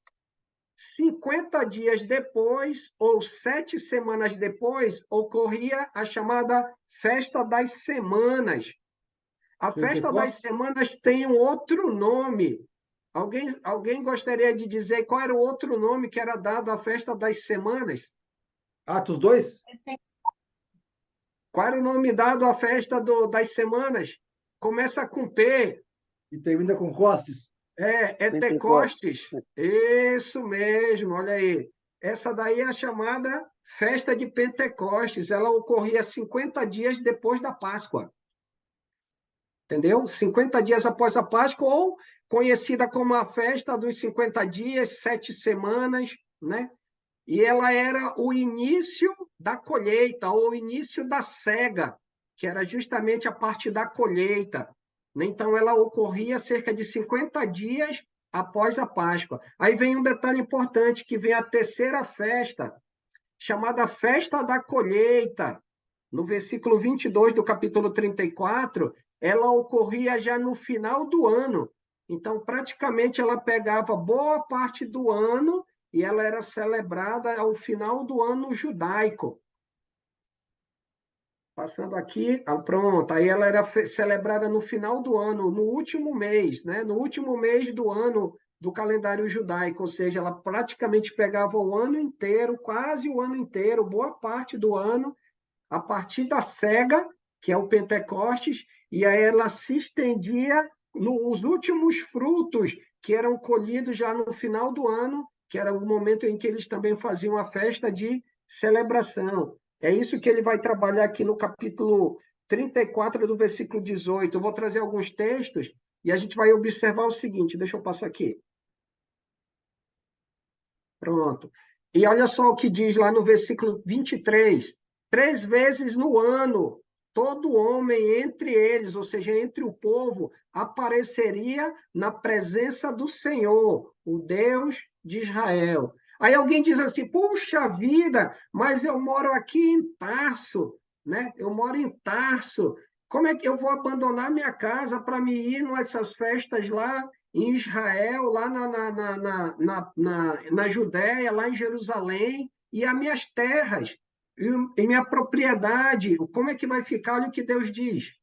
50 dias depois, ou 7 semanas depois, ocorria a chamada Festa das Semanas. A Festa das Semanas tem um outro nome. Alguém gostaria de dizer qual era o outro nome que era dado à Festa das Semanas? Atos 2? Qual era o nome dado à festa das semanas? Começa com P. E termina com Costes. Pentecostes. Isso mesmo, olha aí. Essa daí é a chamada festa de Pentecostes. Ela ocorria 50 dias depois da Páscoa. Entendeu? 50 dias após a Páscoa, ou conhecida como a festa dos 50 dias, 7 semanas, né? E ela era o início da colheita, ou o início da cega, que era justamente a parte da colheita. Então, ela ocorria cerca de 50 dias após a Páscoa. Aí vem um detalhe importante, que vem a terceira festa, chamada Festa da Colheita. No versículo 22 do capítulo 34, ela ocorria já no final do ano. Então, praticamente, ela pegava boa parte do ano e ela era celebrada ao final do ano judaico. Passando aqui, pronto, aí ela era celebrada no final do ano, no último mês, né? No último mês do ano do calendário judaico, ou seja, ela praticamente pegava o ano inteiro, quase o ano inteiro, boa parte do ano, a partir da cega, que é o Pentecostes, e aí ela se estendia nos últimos frutos que eram colhidos já no final do ano, que era o momento em que eles também faziam a festa de celebração. É isso que ele vai trabalhar aqui no capítulo 34 do versículo 18. Eu vou trazer alguns textos e a gente vai observar o seguinte, deixa eu passar aqui. Pronto. E olha só o que diz lá no versículo 23. 3 vezes no ano, todo homem entre eles, ou seja, entre o povo, apareceria na presença do Senhor, o Deus de Israel. Aí alguém diz assim, puxa vida, mas eu moro aqui em Tarso, né? Eu moro em Tarso. Como é que eu vou abandonar minha casa para me ir nessas festas lá em Israel, lá na Judéia, lá em Jerusalém, e as minhas terras, e minha propriedade, como é que vai ficar? Olha o que Deus diz.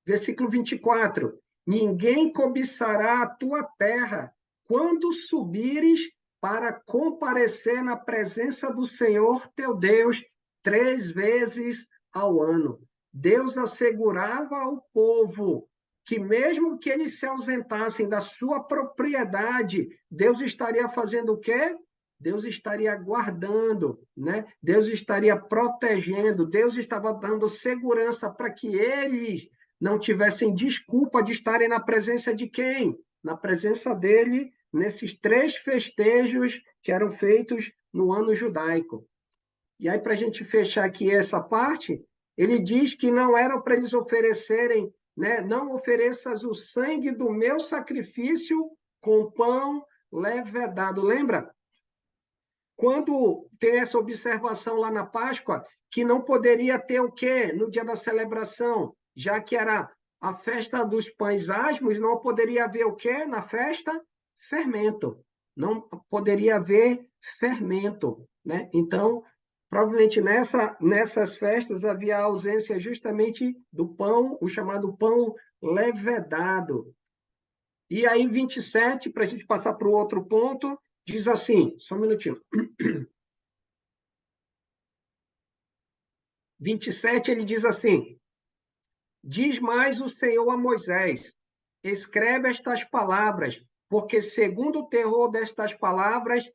Versículo 24. Ninguém cobiçará a tua terra quando subires para comparecer na presença do Senhor teu Deus 3 vezes ao ano. Deus assegurava ao povo que mesmo que eles se ausentassem da sua propriedade, Deus estaria fazendo o quê? Deus estaria guardando, né? Deus estaria protegendo, Deus estava dando segurança para que eles não tivessem desculpa de estarem na presença de quem? Na presença dele, nesses 3 festejos que eram feitos no ano judaico. E aí, para a gente fechar aqui essa parte, ele diz que não era para eles oferecerem, né? Não ofereças o sangue do meu sacrifício com pão levedado. Lembra? Quando tem essa observação lá na Páscoa, que não poderia ter o quê? No dia da celebração, já que era a festa dos pães asmos, não poderia haver o quê na festa? Fermento. Não poderia haver fermento, né? Então, provavelmente nessas festas havia a ausência justamente do pão, o chamado pão levedado. E aí, 27, para a gente passar para o outro ponto, diz assim, só um minutinho. 27, ele diz assim, diz mais o Senhor a Moisés, escreve estas palavras, porque segundo o terror destas palavras,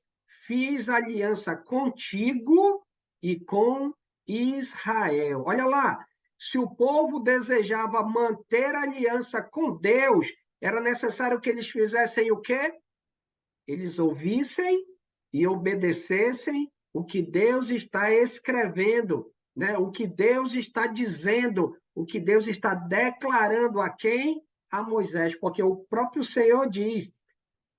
fiz aliança contigo e com Israel. Olha lá, se o povo desejava manter aliança com Deus, era necessário que eles fizessem o quê? Eles ouvissem e obedecessem o que Deus está escrevendo, né? O que Deus está dizendo, o que Deus está declarando a quem? A Moisés, porque o próprio Senhor diz,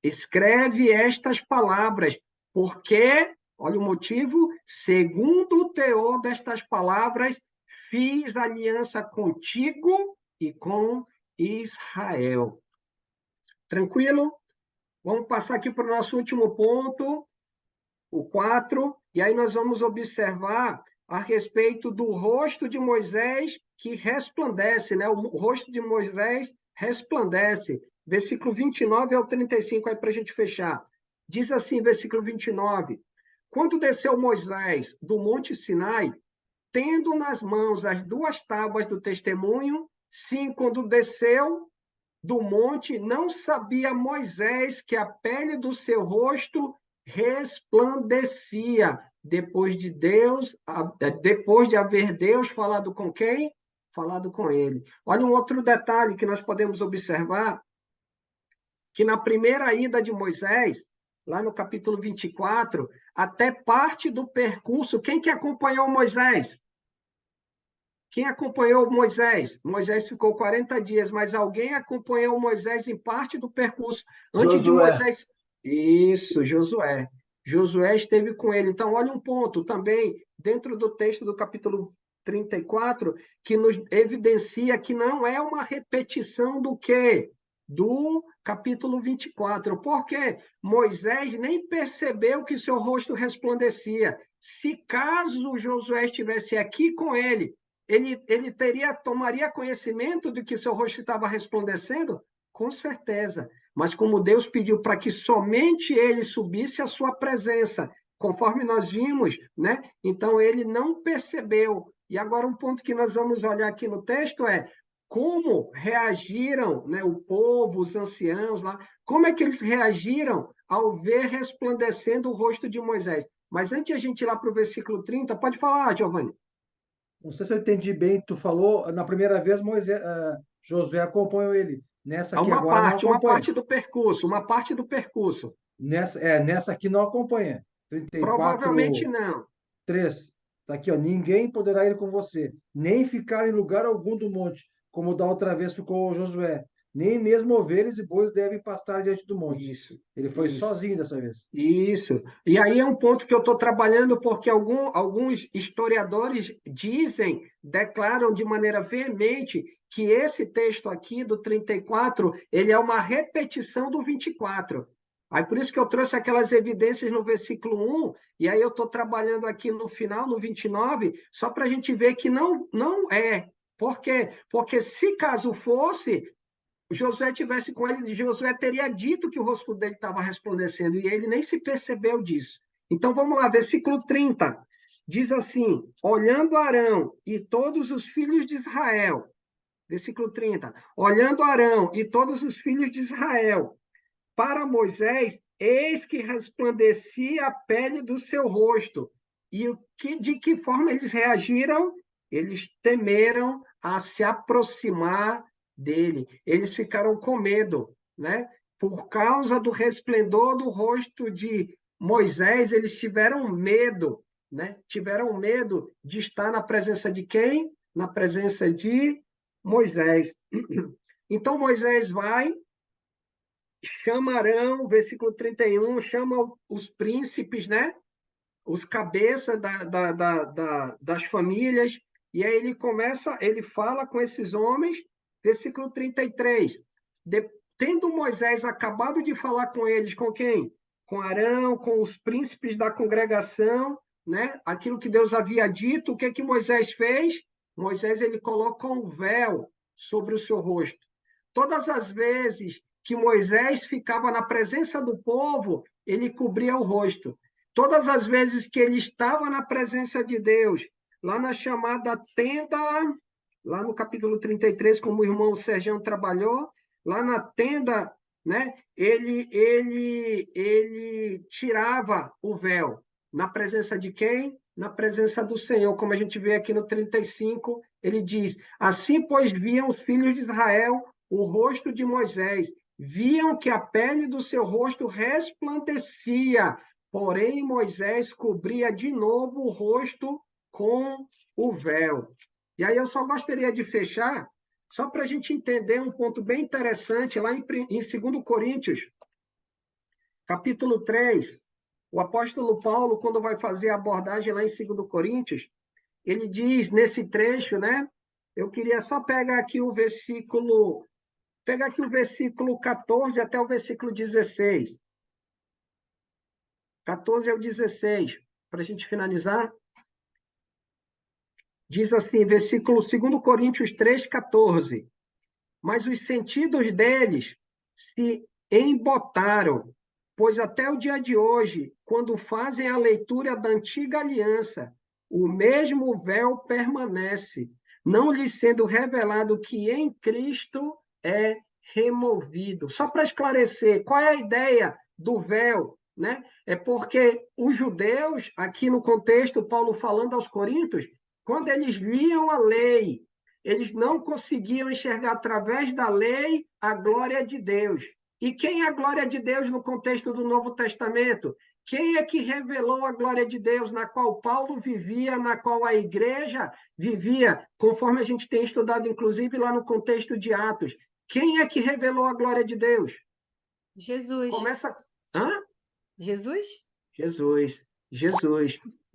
escreve estas palavras, porque, olha o motivo, segundo o teor destas palavras, fiz aliança contigo e com Israel. Tranquilo? Vamos passar aqui para o nosso último ponto, o 4, e aí nós vamos observar a respeito do rosto de Moisés que resplandece, né? O rosto de Moisés resplandece. Versículo 29 ao 35, aí para a gente fechar. Diz assim, versículo 29, quando desceu Moisés do monte Sinai, tendo nas mãos as 2 tábuas do testemunho, sim, quando desceu do monte, não sabia Moisés que a pele do seu rosto resplandecia depois de haver Deus falado com quem? Falado com ele. Olha um outro detalhe que nós podemos observar, que na primeira ida de Moisés, lá no capítulo 24, até parte do percurso, quem que acompanhou Moisés? Quem acompanhou Moisés? Moisés ficou 40 dias, mas alguém acompanhou Moisés em parte do percurso. Antes de Josué. Moisés. Isso, Josué. Josué esteve com ele. Então, olha um ponto também, dentro do texto do capítulo 34, que nos evidencia que não é uma repetição do quê? do capítulo 24, porque Moisés nem percebeu que seu rosto resplandecia. Se caso Josué estivesse aqui com ele tomaria conhecimento de que seu rosto estava resplandecendo? Com certeza. Mas como Deus pediu para que somente ele subisse à sua presença, conforme nós vimos, né? Então ele não percebeu. E agora um ponto que nós vamos olhar aqui no texto é como reagiram, né, o povo, os anciãos lá, como é que eles reagiram ao ver resplandecendo o rosto de Moisés. Mas antes de a gente ir lá para o versículo 30, pode falar, Giovanni. Não sei se eu entendi bem, tu falou, na primeira vez Josué acompanhou ele. Nessa Há aqui agora não uma acompanha. parte do percurso, uma parte do percurso. Nessa aqui não acompanha. Provavelmente 34, não. 3. Tá aqui, ó. Ninguém poderá ir com você, nem ficar em lugar algum do monte, como da outra vez ficou Josué. Nem mesmo ovelhas e bois devem pastar diante do monte. Isso, Ele foi isso. sozinho dessa vez. Isso. E aí é um ponto que eu estou trabalhando, porque alguns historiadores declaram de maneira veemente que esse texto aqui, do 34, ele é uma repetição do 24. Aí por isso que eu trouxe aquelas evidências no versículo 1, e aí eu estou trabalhando aqui no final, no 29, só para a gente ver que não é. Por quê? Porque se caso fosse, Josué tivesse com ele, Josué teria dito que o rosto dele estava resplandecendo, e ele nem se percebeu disso. Então vamos lá, versículo 30. Diz assim: olhando Arão e todos os filhos de Israel, versículo 30, olhando Arão e todos os filhos de Israel, para Moisés, eis que resplandecia a pele do seu rosto. E de que forma eles reagiram? Eles temeram a se aproximar dele. Eles ficaram com medo, né? Por causa do resplendor do rosto de Moisés, eles tiveram medo, né? Tiveram medo de estar na presença de quem? Na presença de Moisés. Então Moisés vai, chamarão, versículo 31, chama os príncipes, né? Os cabeças das famílias, e aí ele fala com esses homens, versículo 33. Tendo Moisés acabado de falar com eles, com quem? Com Arão, com os príncipes da congregação, né? Aquilo que Deus havia dito, o que que Moisés fez? Moisés ele coloca um véu sobre o seu rosto. Todas as vezes que Moisés ficava na presença do povo, ele cobria o rosto. Todas as vezes que ele estava na presença de Deus, lá na chamada tenda, lá no capítulo 33, como o irmão Sergião trabalhou, lá na tenda, né, ele tirava o véu. Na presença de quem? Na presença do Senhor, como a gente vê aqui no 35, ele diz: assim, pois, viam os filhos de Israel o rosto de Moisés, viam que a pele do seu rosto resplandecia, porém Moisés cobria de novo o rosto com o véu. E aí eu só gostaria de fechar, só para a gente entender um ponto bem interessante, lá em 2 Coríntios, capítulo 3, o apóstolo Paulo, quando vai fazer a abordagem lá em 2 Coríntios, ele diz nesse trecho, né? Eu queria só pegar aqui o versículo 14 até o versículo 16. 14 ao 16, para a gente finalizar. Diz assim, versículo 2 Coríntios 3, 14. Mas os sentidos deles se embotaram, pois até o dia de hoje, quando fazem a leitura da antiga aliança, o mesmo véu permanece, não lhes sendo revelado que em Cristo é removido. Só para esclarecer, qual é a ideia do véu? Né? É porque os judeus, aqui no contexto, Paulo falando aos Coríntios, quando eles liam a lei, eles não conseguiam enxergar através da lei a glória de Deus. E quem é a glória de Deus no contexto do Novo Testamento? Quem é que revelou a glória de Deus, na qual Paulo vivia, na qual a igreja vivia, conforme a gente tem estudado, inclusive, lá no contexto de Atos? Quem é que revelou a glória de Deus? Jesus. Começa. Hã? Jesus? Jesus.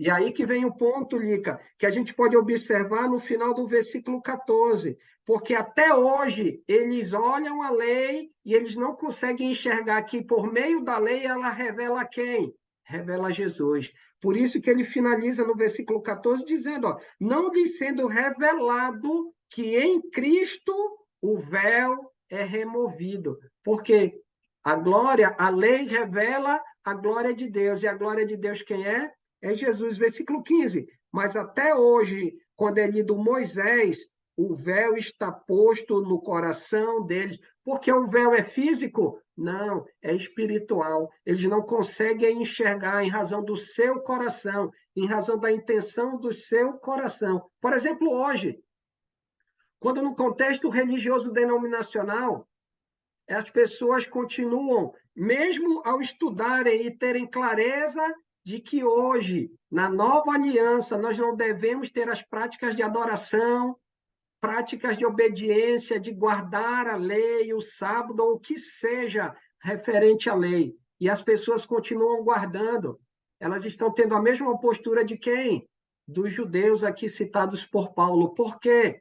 E aí que vem o ponto, Lica, que a gente pode observar no final do versículo 14, porque até hoje eles olham a lei e eles não conseguem enxergar que por meio da lei ela revela quem? Revela Jesus. Por isso que ele finaliza no versículo 14 dizendo, ó, não lhe sendo revelado que em Cristo o véu é removido. Porque a glória, a lei revela a glória de Deus. E a glória de Deus quem é? É Jesus. Versículo 15. Mas até hoje, quando é lido Moisés, o véu está posto no coração deles. Porque o véu é físico? Não, é espiritual. Eles não conseguem enxergar em razão do seu coração, em razão da intenção do seu coração. Por exemplo, hoje, quando no contexto religioso denominacional, as pessoas continuam, mesmo ao estudarem e terem clareza de que hoje, na nova aliança, nós não devemos ter as práticas de adoração, práticas de obediência, de guardar a lei, o sábado, ou o que seja referente à lei. E as pessoas continuam guardando. Elas estão tendo a mesma postura de quem? Dos judeus aqui citados por Paulo. Por quê?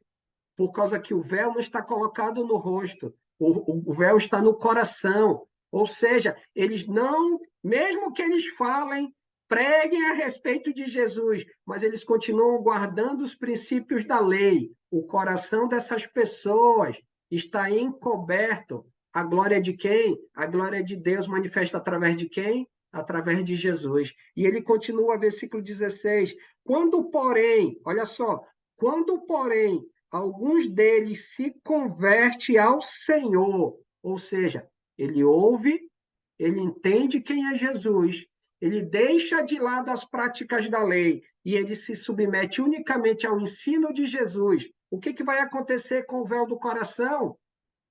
Por causa que o véu não está colocado no rosto, o véu está no coração. Ou seja, eles não, mesmo que eles falem, preguem a respeito de Jesus, mas eles continuam guardando os princípios da lei. O coração dessas pessoas está encoberto. A glória de quem? A glória de Deus manifesta através de quem? Através de Jesus. E ele continua, versículo 16. Quando, porém, olha só, quando, porém, alguns deles se convertem ao Senhor, ou seja, ele ouve, ele entende quem é Jesus, ele deixa de lado as práticas da lei e ele se submete unicamente ao ensino de Jesus. O que vai acontecer com o véu do coração?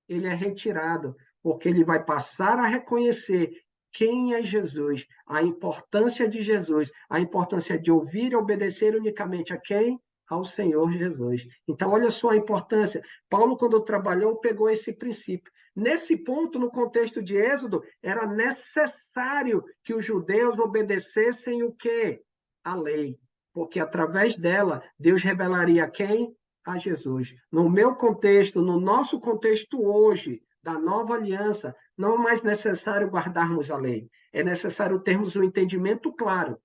Ele é retirado, porque ele vai passar a reconhecer quem é Jesus, a importância de Jesus, a importância de ouvir e obedecer unicamente a quem? Ao Senhor Jesus. Então, olha só a importância. Paulo, quando trabalhou, pegou esse princípio. Nesse ponto, no contexto de Êxodo, era necessário que os judeus obedecessem o quê? A lei. Porque através dela, Deus revelaria quem? A Jesus. No meu contexto, no nosso contexto hoje, da nova aliança, não é mais necessário guardarmos a lei. É necessário termos um entendimento claro,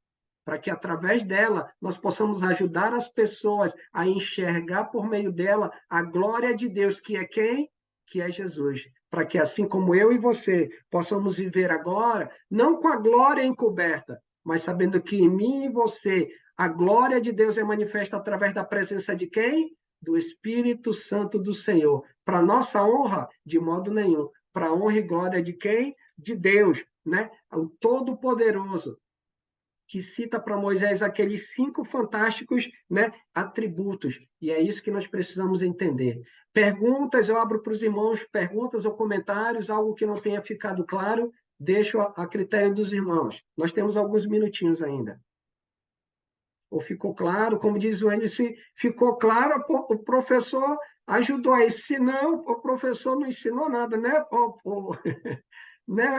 para que através dela nós possamos ajudar as pessoas a enxergar por meio dela a glória de Deus, que é quem? Que é Jesus. Para que assim como eu e você possamos viver agora, não com a glória encoberta, mas sabendo que em mim e você a glória de Deus é manifesta através da presença de quem? Do Espírito Santo do Senhor. Para nossa honra, de modo nenhum. Para a honra e glória de quem? De Deus, né? O Todo-Poderoso, que cita para Moisés aqueles 5 fantásticos, né, atributos. E é isso que nós precisamos entender. Perguntas, eu abro para os irmãos, perguntas ou comentários, algo que não tenha ficado claro, deixo a critério dos irmãos. Nós temos alguns minutinhos ainda. Ou ficou claro, como diz o Enio, se ficou claro, o professor ajudou aí. Se não, o professor não ensinou nada, né,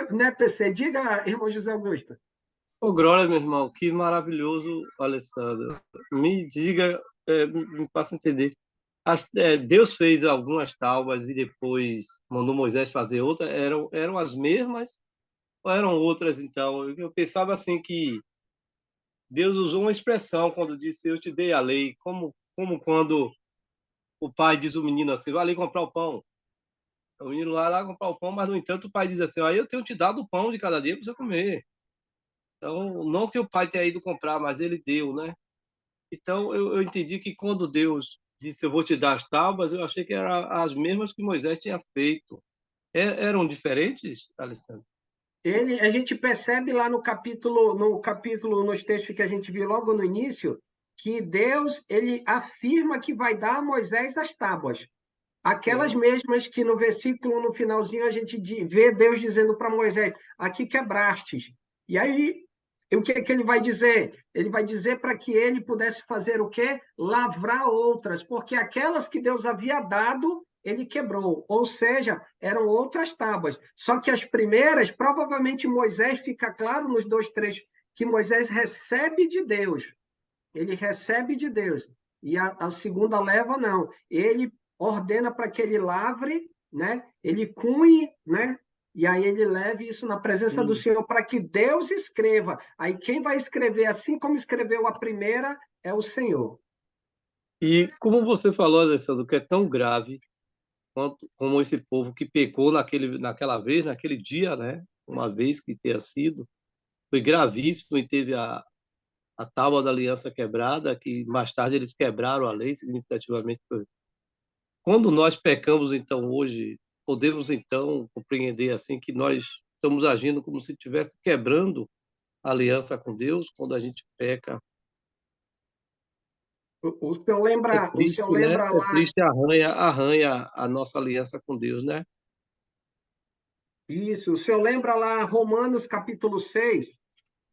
né, PC? Diga, irmão José Augusto. Ô, glória, meu irmão, que maravilhoso, Alessandro. Me diga, me faça entender. Deus fez algumas tábuas e depois mandou Moisés fazer outras. Eram as mesmas ou eram outras, então? Eu pensava assim que Deus usou uma expressão quando disse, eu te dei a lei, como quando o pai diz ao menino assim, vai ali comprar o pão. O menino vai lá comprar o pão, mas, no entanto, o pai diz assim, aí eu tenho te dado o pão de cada dia para você comer. Então, não que o pai tenha ido comprar, mas ele deu, né? Então, eu entendi que quando Deus disse, eu vou te dar as tábuas, eu achei que eram as mesmas que Moisés tinha feito. Eram diferentes, Alessandro? A gente percebe lá no capítulo, nos textos que a gente viu logo no início, que Deus ele afirma que vai dar a Moisés as tábuas. Aquelas mesmas que no versículo, no finalzinho, a gente vê Deus dizendo para Moisés, aqui quebrastes. E aí, o que ele vai dizer? Ele vai dizer para que ele pudesse fazer o quê? Lavrar outras, porque aquelas que Deus havia dado, ele quebrou. Ou seja, eram outras tábuas. Só que as primeiras, provavelmente Moisés, fica claro nos 2 trechos, que Moisés recebe de Deus. ele recebe de Deus. E a segunda leva, não. Ele ordena para que ele lavre, né? Ele cunhe, né? E aí ele leve isso na presença do Senhor para que Deus escreva. Aí quem vai escrever, assim como escreveu a primeira, é o Senhor. E como você falou, Alessandro, que é tão grave como esse povo que pecou naquela vez, naquele dia, né? Uma vez que tenha sido, foi gravíssimo e teve a tábua da aliança quebrada, que mais tarde eles quebraram a lei significativamente. Quando nós pecamos, então, hoje, podemos, então, compreender assim que nós estamos agindo como se estivesse quebrando a aliança com Deus quando a gente peca. O senhor lembra, o senhor Né? lembra É lá. triste, arranha a nossa aliança com Deus, né? Isso, o senhor lembra lá Romanos capítulo 6,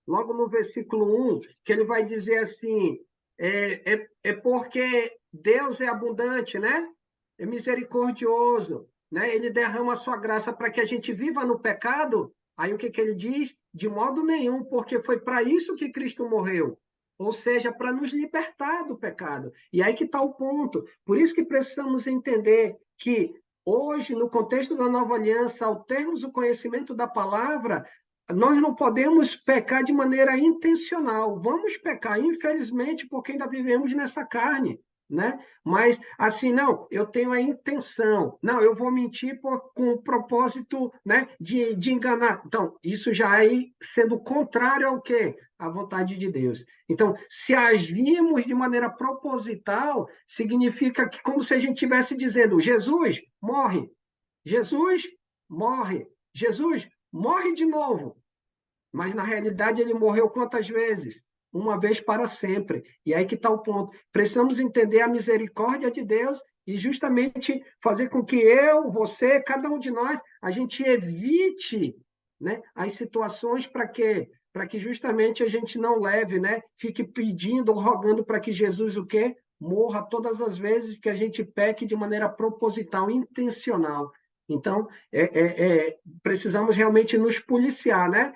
logo no versículo 1, que ele vai dizer assim: é porque Deus é abundante, né? É misericordioso, né? Ele derrama a sua graça para que a gente viva no pecado. Aí o que que ele diz? De modo nenhum, porque foi para isso que Cristo morreu. Ou seja, para nos libertar do pecado. E aí que está o ponto. Por isso que precisamos entender que hoje, no contexto da nova aliança, ao termos o conhecimento da palavra, nós não podemos pecar de maneira intencional. Vamos pecar, infelizmente, porque ainda vivemos nessa carne, né? Mas, assim, não, eu tenho a intenção. Não, eu vou mentir com o propósito, né, de enganar. Então, isso já é sendo contrário ao quê? À vontade de Deus. Então, se agimos de maneira proposital, significa que como se a gente estivesse dizendo, Jesus, morre. Jesus, morre. Jesus, morre de novo. Mas, na realidade, ele morreu quantas vezes? Uma vez para sempre. E aí que está o ponto. Precisamos entender a misericórdia de Deus e justamente fazer com que eu, você, cada um de nós, a gente evite, né, as situações para quê? Para que justamente a gente não leve, né, fique pedindo ou rogando para que Jesus o quê? Morra todas as vezes que a gente peque de maneira proposital, intencional. Então, precisamos realmente nos policiar, né?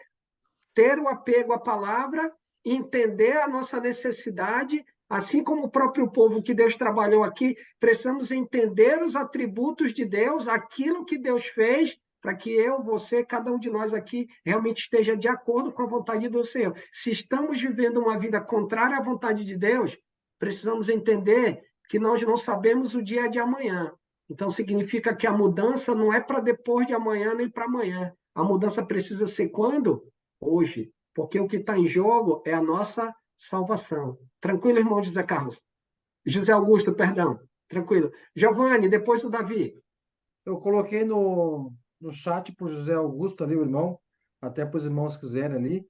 Ter o apego à palavra, entender a nossa necessidade, assim como o próprio povo que Deus trabalhou aqui, precisamos entender os atributos de Deus, aquilo que Deus fez, para que eu, você, cada um de nós aqui realmente esteja de acordo com a vontade do Senhor. Se estamos vivendo uma vida contrária à vontade de Deus, precisamos entender que nós não sabemos o dia de amanhã. Então, significa que a mudança não é para depois de amanhã nem para amanhã. A mudança precisa ser quando? Hoje, porque o que está em jogo é a nossa salvação. Tranquilo, irmão José Carlos? José Augusto, perdão. Tranquilo. Giovanni, depois o Davi. Eu coloquei no chat para o José Augusto ali, o irmão, até para os irmãos quiserem ali.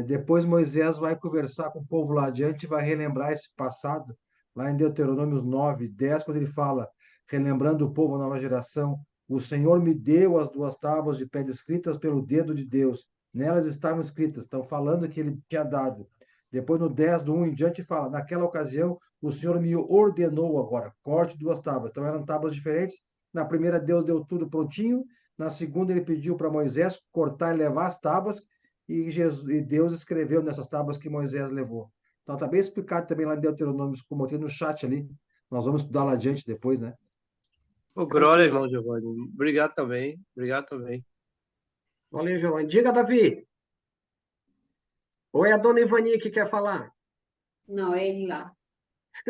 Depois Moisés vai conversar com o povo lá adiante e vai relembrar esse passado, lá em Deuteronômio 9, 10, quando ele fala, relembrando o povo, a nova geração, o Senhor me deu as duas tábuas de pedra escritas pelo dedo de Deus. Nelas estavam escritas, estão falando que ele tinha dado. Depois no 10, do 1 em diante, fala, naquela ocasião, o Senhor me ordenou agora, corte duas tábuas. Então eram tábuas diferentes. Na primeira, Deus deu tudo prontinho. Na segunda, ele pediu para Moisés cortar e levar as tábuas. E Deus escreveu nessas tábuas que Moisés levou. Então, está bem explicado também lá em Deuteronômio, como tem no chat ali. Nós vamos estudar lá adiante depois, né? Oh, glória, irmão Giovanni. Obrigado também. Obrigado também. Valeu, Giovanni. Diga, Davi. Ou é a dona Ivani que quer falar? Não, é ele lá.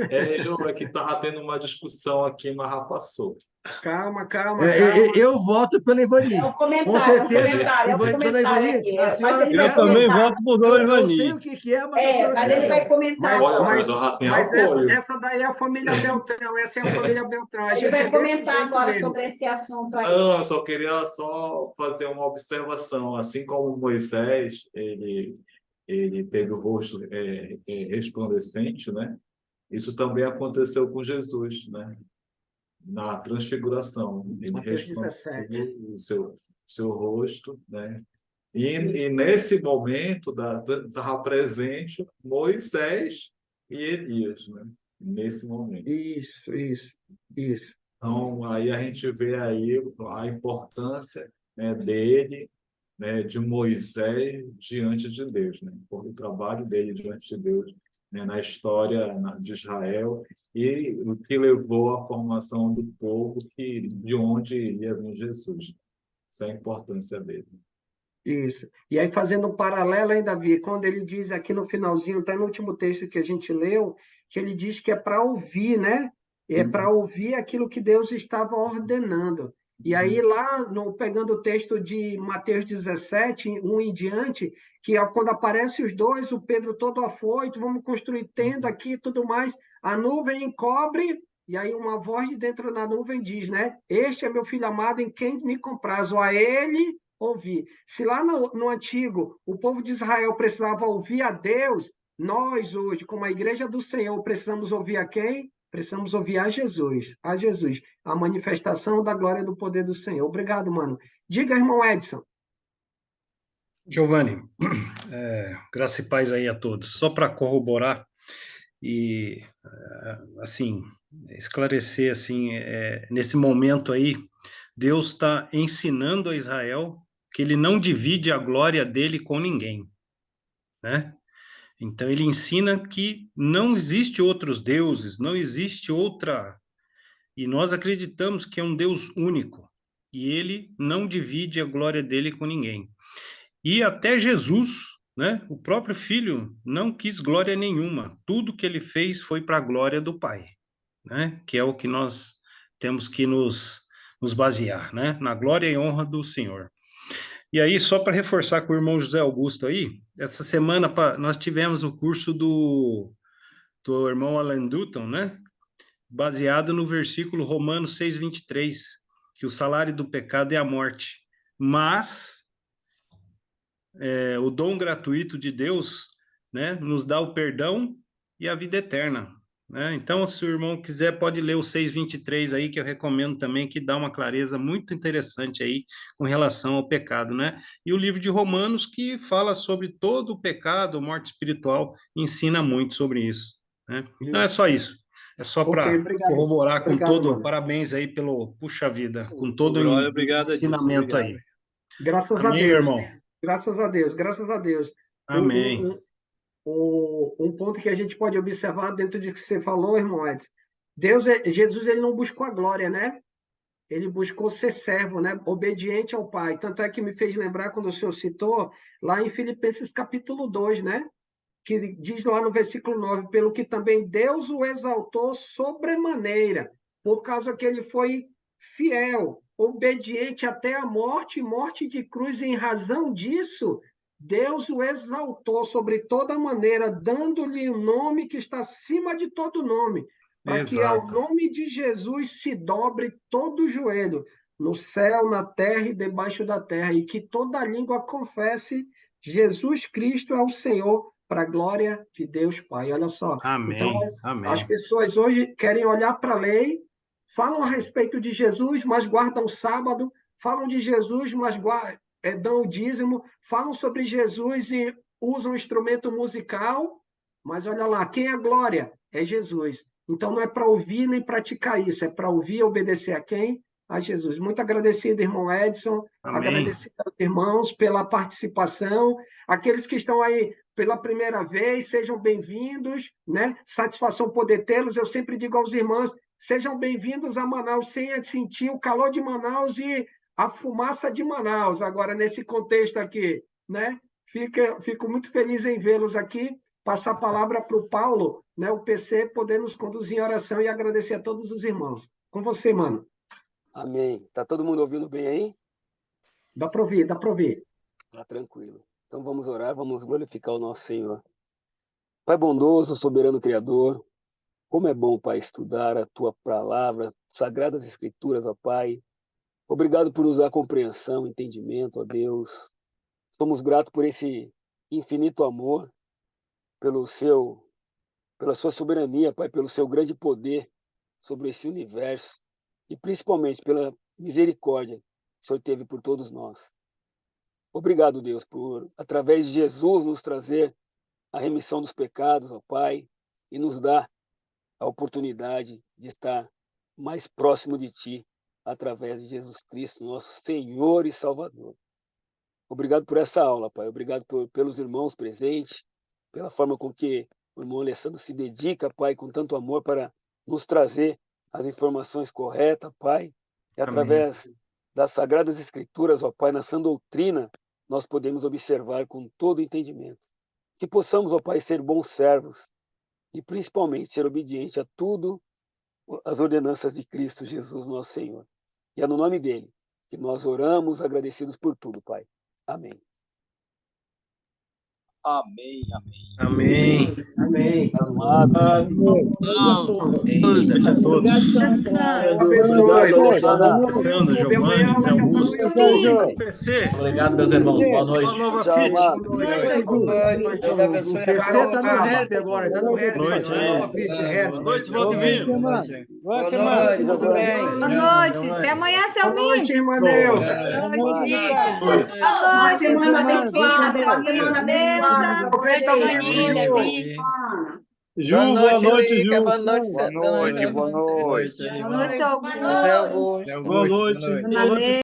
Eu que estava tendo uma discussão aqui, mas já passou. Calma, calma. Eu voto pela Ivani. É um comentário, Com certeza. é um comentário aqui. A senhora Eu também voto por dona Ivani. Eu sei o que é, mas mas ele vai comentar. Mas eu já tenho apoio. Essa daí é a família Beltrão. Essa é a família Beltrão. Ele vai comentar agora sobre esse assunto aí. Não, eu só queria fazer uma observação. Assim como Moisés, ele teve o rosto resplandecente, né? Isso também aconteceu com Jesus, né? Na transfiguração. Ele resplandeceu o seu rosto, né? E nesse momento estava presente Moisés e Elias, né? Nesse momento. Isso. Então, aí a gente vê aí a importância, né, dele, né, de Moisés diante de Deus, né? Porque o trabalho dele diante de Deus né, na história de Israel e o que levou à formação do povo de onde iria vir Jesus. Essa é a importância dele. Isso. E aí, fazendo um paralelo, hein, Davi, quando ele diz aqui no finalzinho, está no último texto que a gente leu, que ele diz que é para ouvir, né? É para ouvir aquilo que Deus estava ordenando. E aí, lá, pegando o texto de Mateus 17, 1 em diante, que é quando aparecem os dois, o Pedro todo afoito, vamos construir tenda aqui e tudo mais, a nuvem encobre, e aí uma voz de dentro da nuvem diz, né? Este é meu filho amado em quem me comprazo, a ele ouvir. Se lá no antigo o povo de Israel precisava ouvir a Deus, nós hoje, como a igreja do Senhor, precisamos ouvir a quem? Precisamos ouvir a Jesus, a manifestação da glória do poder do Senhor. Obrigado, mano. Diga, irmão Edson. Giovanni, graça e paz aí a todos. Só para corroborar e, assim, esclarecer, assim, nesse momento aí, Deus está ensinando a Israel que ele não divide a glória dele com ninguém, né? Então ele ensina que não existe outros deuses, não existe outra, e nós acreditamos que é um Deus único, e ele não divide a glória dele com ninguém. E até Jesus, né, o próprio filho, não quis glória nenhuma. Tudo que ele fez foi para a glória do Pai, né? Que é o que nós temos que nos basear, né? Na glória e honra do Senhor. E aí, só para reforçar com o irmão José Augusto aí, essa semana nós tivemos o curso do irmão Alan Dutton, né? Baseado no versículo Romanos 6:23, que o salário do pecado é a morte. Mas o dom gratuito de Deus, né, nos dá o perdão e a vida eterna, né? Então, se o irmão quiser, pode ler o 6:23 aí, que eu recomendo também, que dá uma clareza muito interessante aí com relação ao pecado, né? E o livro de Romanos, que fala sobre todo o pecado, morte espiritual, ensina muito sobre isso, né? Então, é só isso. É só para corroborar com todo... Mano. Parabéns aí pelo... Puxa vida, com todo o ensinamento aí. Graças Amém, a Deus. irmão. Graças a Deus, graças a Deus. Amém. Um ponto que a gente pode observar dentro de que você falou, irmão Edson, Jesus ele não buscou a glória, né? Ele buscou ser servo, né? Obediente ao Pai. Tanto é que me fez lembrar, quando o senhor citou, lá em Filipenses capítulo 2, né? Que diz lá no versículo 9, pelo que também Deus o exaltou sobremaneira, por causa que ele foi fiel, obediente até a morte, morte de cruz, e em razão disso, Deus o exaltou sobre toda maneira, dando-lhe um nome que está acima de todo nome, para que ao nome de Jesus se dobre todo o joelho, no céu, na terra e debaixo da terra, e que toda língua confesse Jesus Cristo é o Senhor, para a glória de Deus Pai. Olha só. Amém, então, amém. As pessoas hoje querem olhar para a lei, falam a respeito de Jesus, mas guardam o sábado, falam de Jesus, mas dão o dízimo, falam sobre Jesus e usam um instrumento musical, mas olha lá, quem é a glória? É Jesus. Então, não é para ouvir nem praticar isso, é para ouvir e obedecer a quem? A Jesus. Muito agradecido, irmão Edson. Amém. Agradecido aos irmãos pela participação. Aqueles que estão aí pela primeira vez, sejam bem-vindos, né? Satisfação poder tê-los. Eu sempre digo aos irmãos, sejam bem-vindos a Manaus, sem sentir o calor de Manaus e a fumaça de Manaus. Agora, nesse contexto aqui, né? Fico muito feliz em vê-los aqui. Passar a palavra para o Paulo, né? O PC, poder nos conduzir em oração e agradecer a todos os irmãos. Com você, mano. Amém. Tá todo mundo ouvindo bem aí? Dá para ouvir, dá para ouvir. Tá tranquilo. Então vamos orar, vamos glorificar o nosso Senhor. Pai bondoso, soberano Criador, como é bom, Pai, estudar a Tua palavra, sagradas Escrituras, ó Pai. Obrigado por nos dar compreensão, entendimento, ó Deus. Somos gratos por esse infinito amor, pela sua soberania, Pai, pelo seu grande poder sobre esse universo e principalmente pela misericórdia que o Senhor teve por todos nós. Obrigado, Deus, por, através de Jesus, nos trazer a remissão dos pecados, ó Pai, e nos dar a oportunidade de estar mais próximo de Ti, através de Jesus Cristo, nosso Senhor e Salvador. Obrigado por essa aula, Pai. Obrigado pelos irmãos presentes, pela forma com que O irmão Alessandro se dedica, Pai, com tanto amor para nos trazer as informações corretas, Pai. E através das Sagradas Escrituras, ó Pai, na sã doutrina, nós podemos observar com todo entendimento. Que possamos, ó Pai, ser bons servos e principalmente ser obedientes a tudo as ordenanças de Cristo Jesus, nosso Senhor. E é no nome dele que nós oramos, agradecidos por tudo, Pai. Amém. Amém, amém. Amém. Amém. Amados. Noite a todos. Abençoe. Alessandro, Giovanni, Zé Augusto. PC. Obrigado, meus irmãos. Boa noite. Uma nova Tchau, fit. amado. O PC está no rap agora, está no rap. Noite, Nova fit, rap. Boa noite, Valdivinho. Boa semana. Tudo bem. Boa noite. Até amanhã, Boa Selminha. noite, irmã Neuza. Uma semana abençoada, uma semana abençoada. Aproveita o Família, Ju, boa noite, Ju. Boa noite, Boa noite, Augusto. Boa noite. Dona Lê.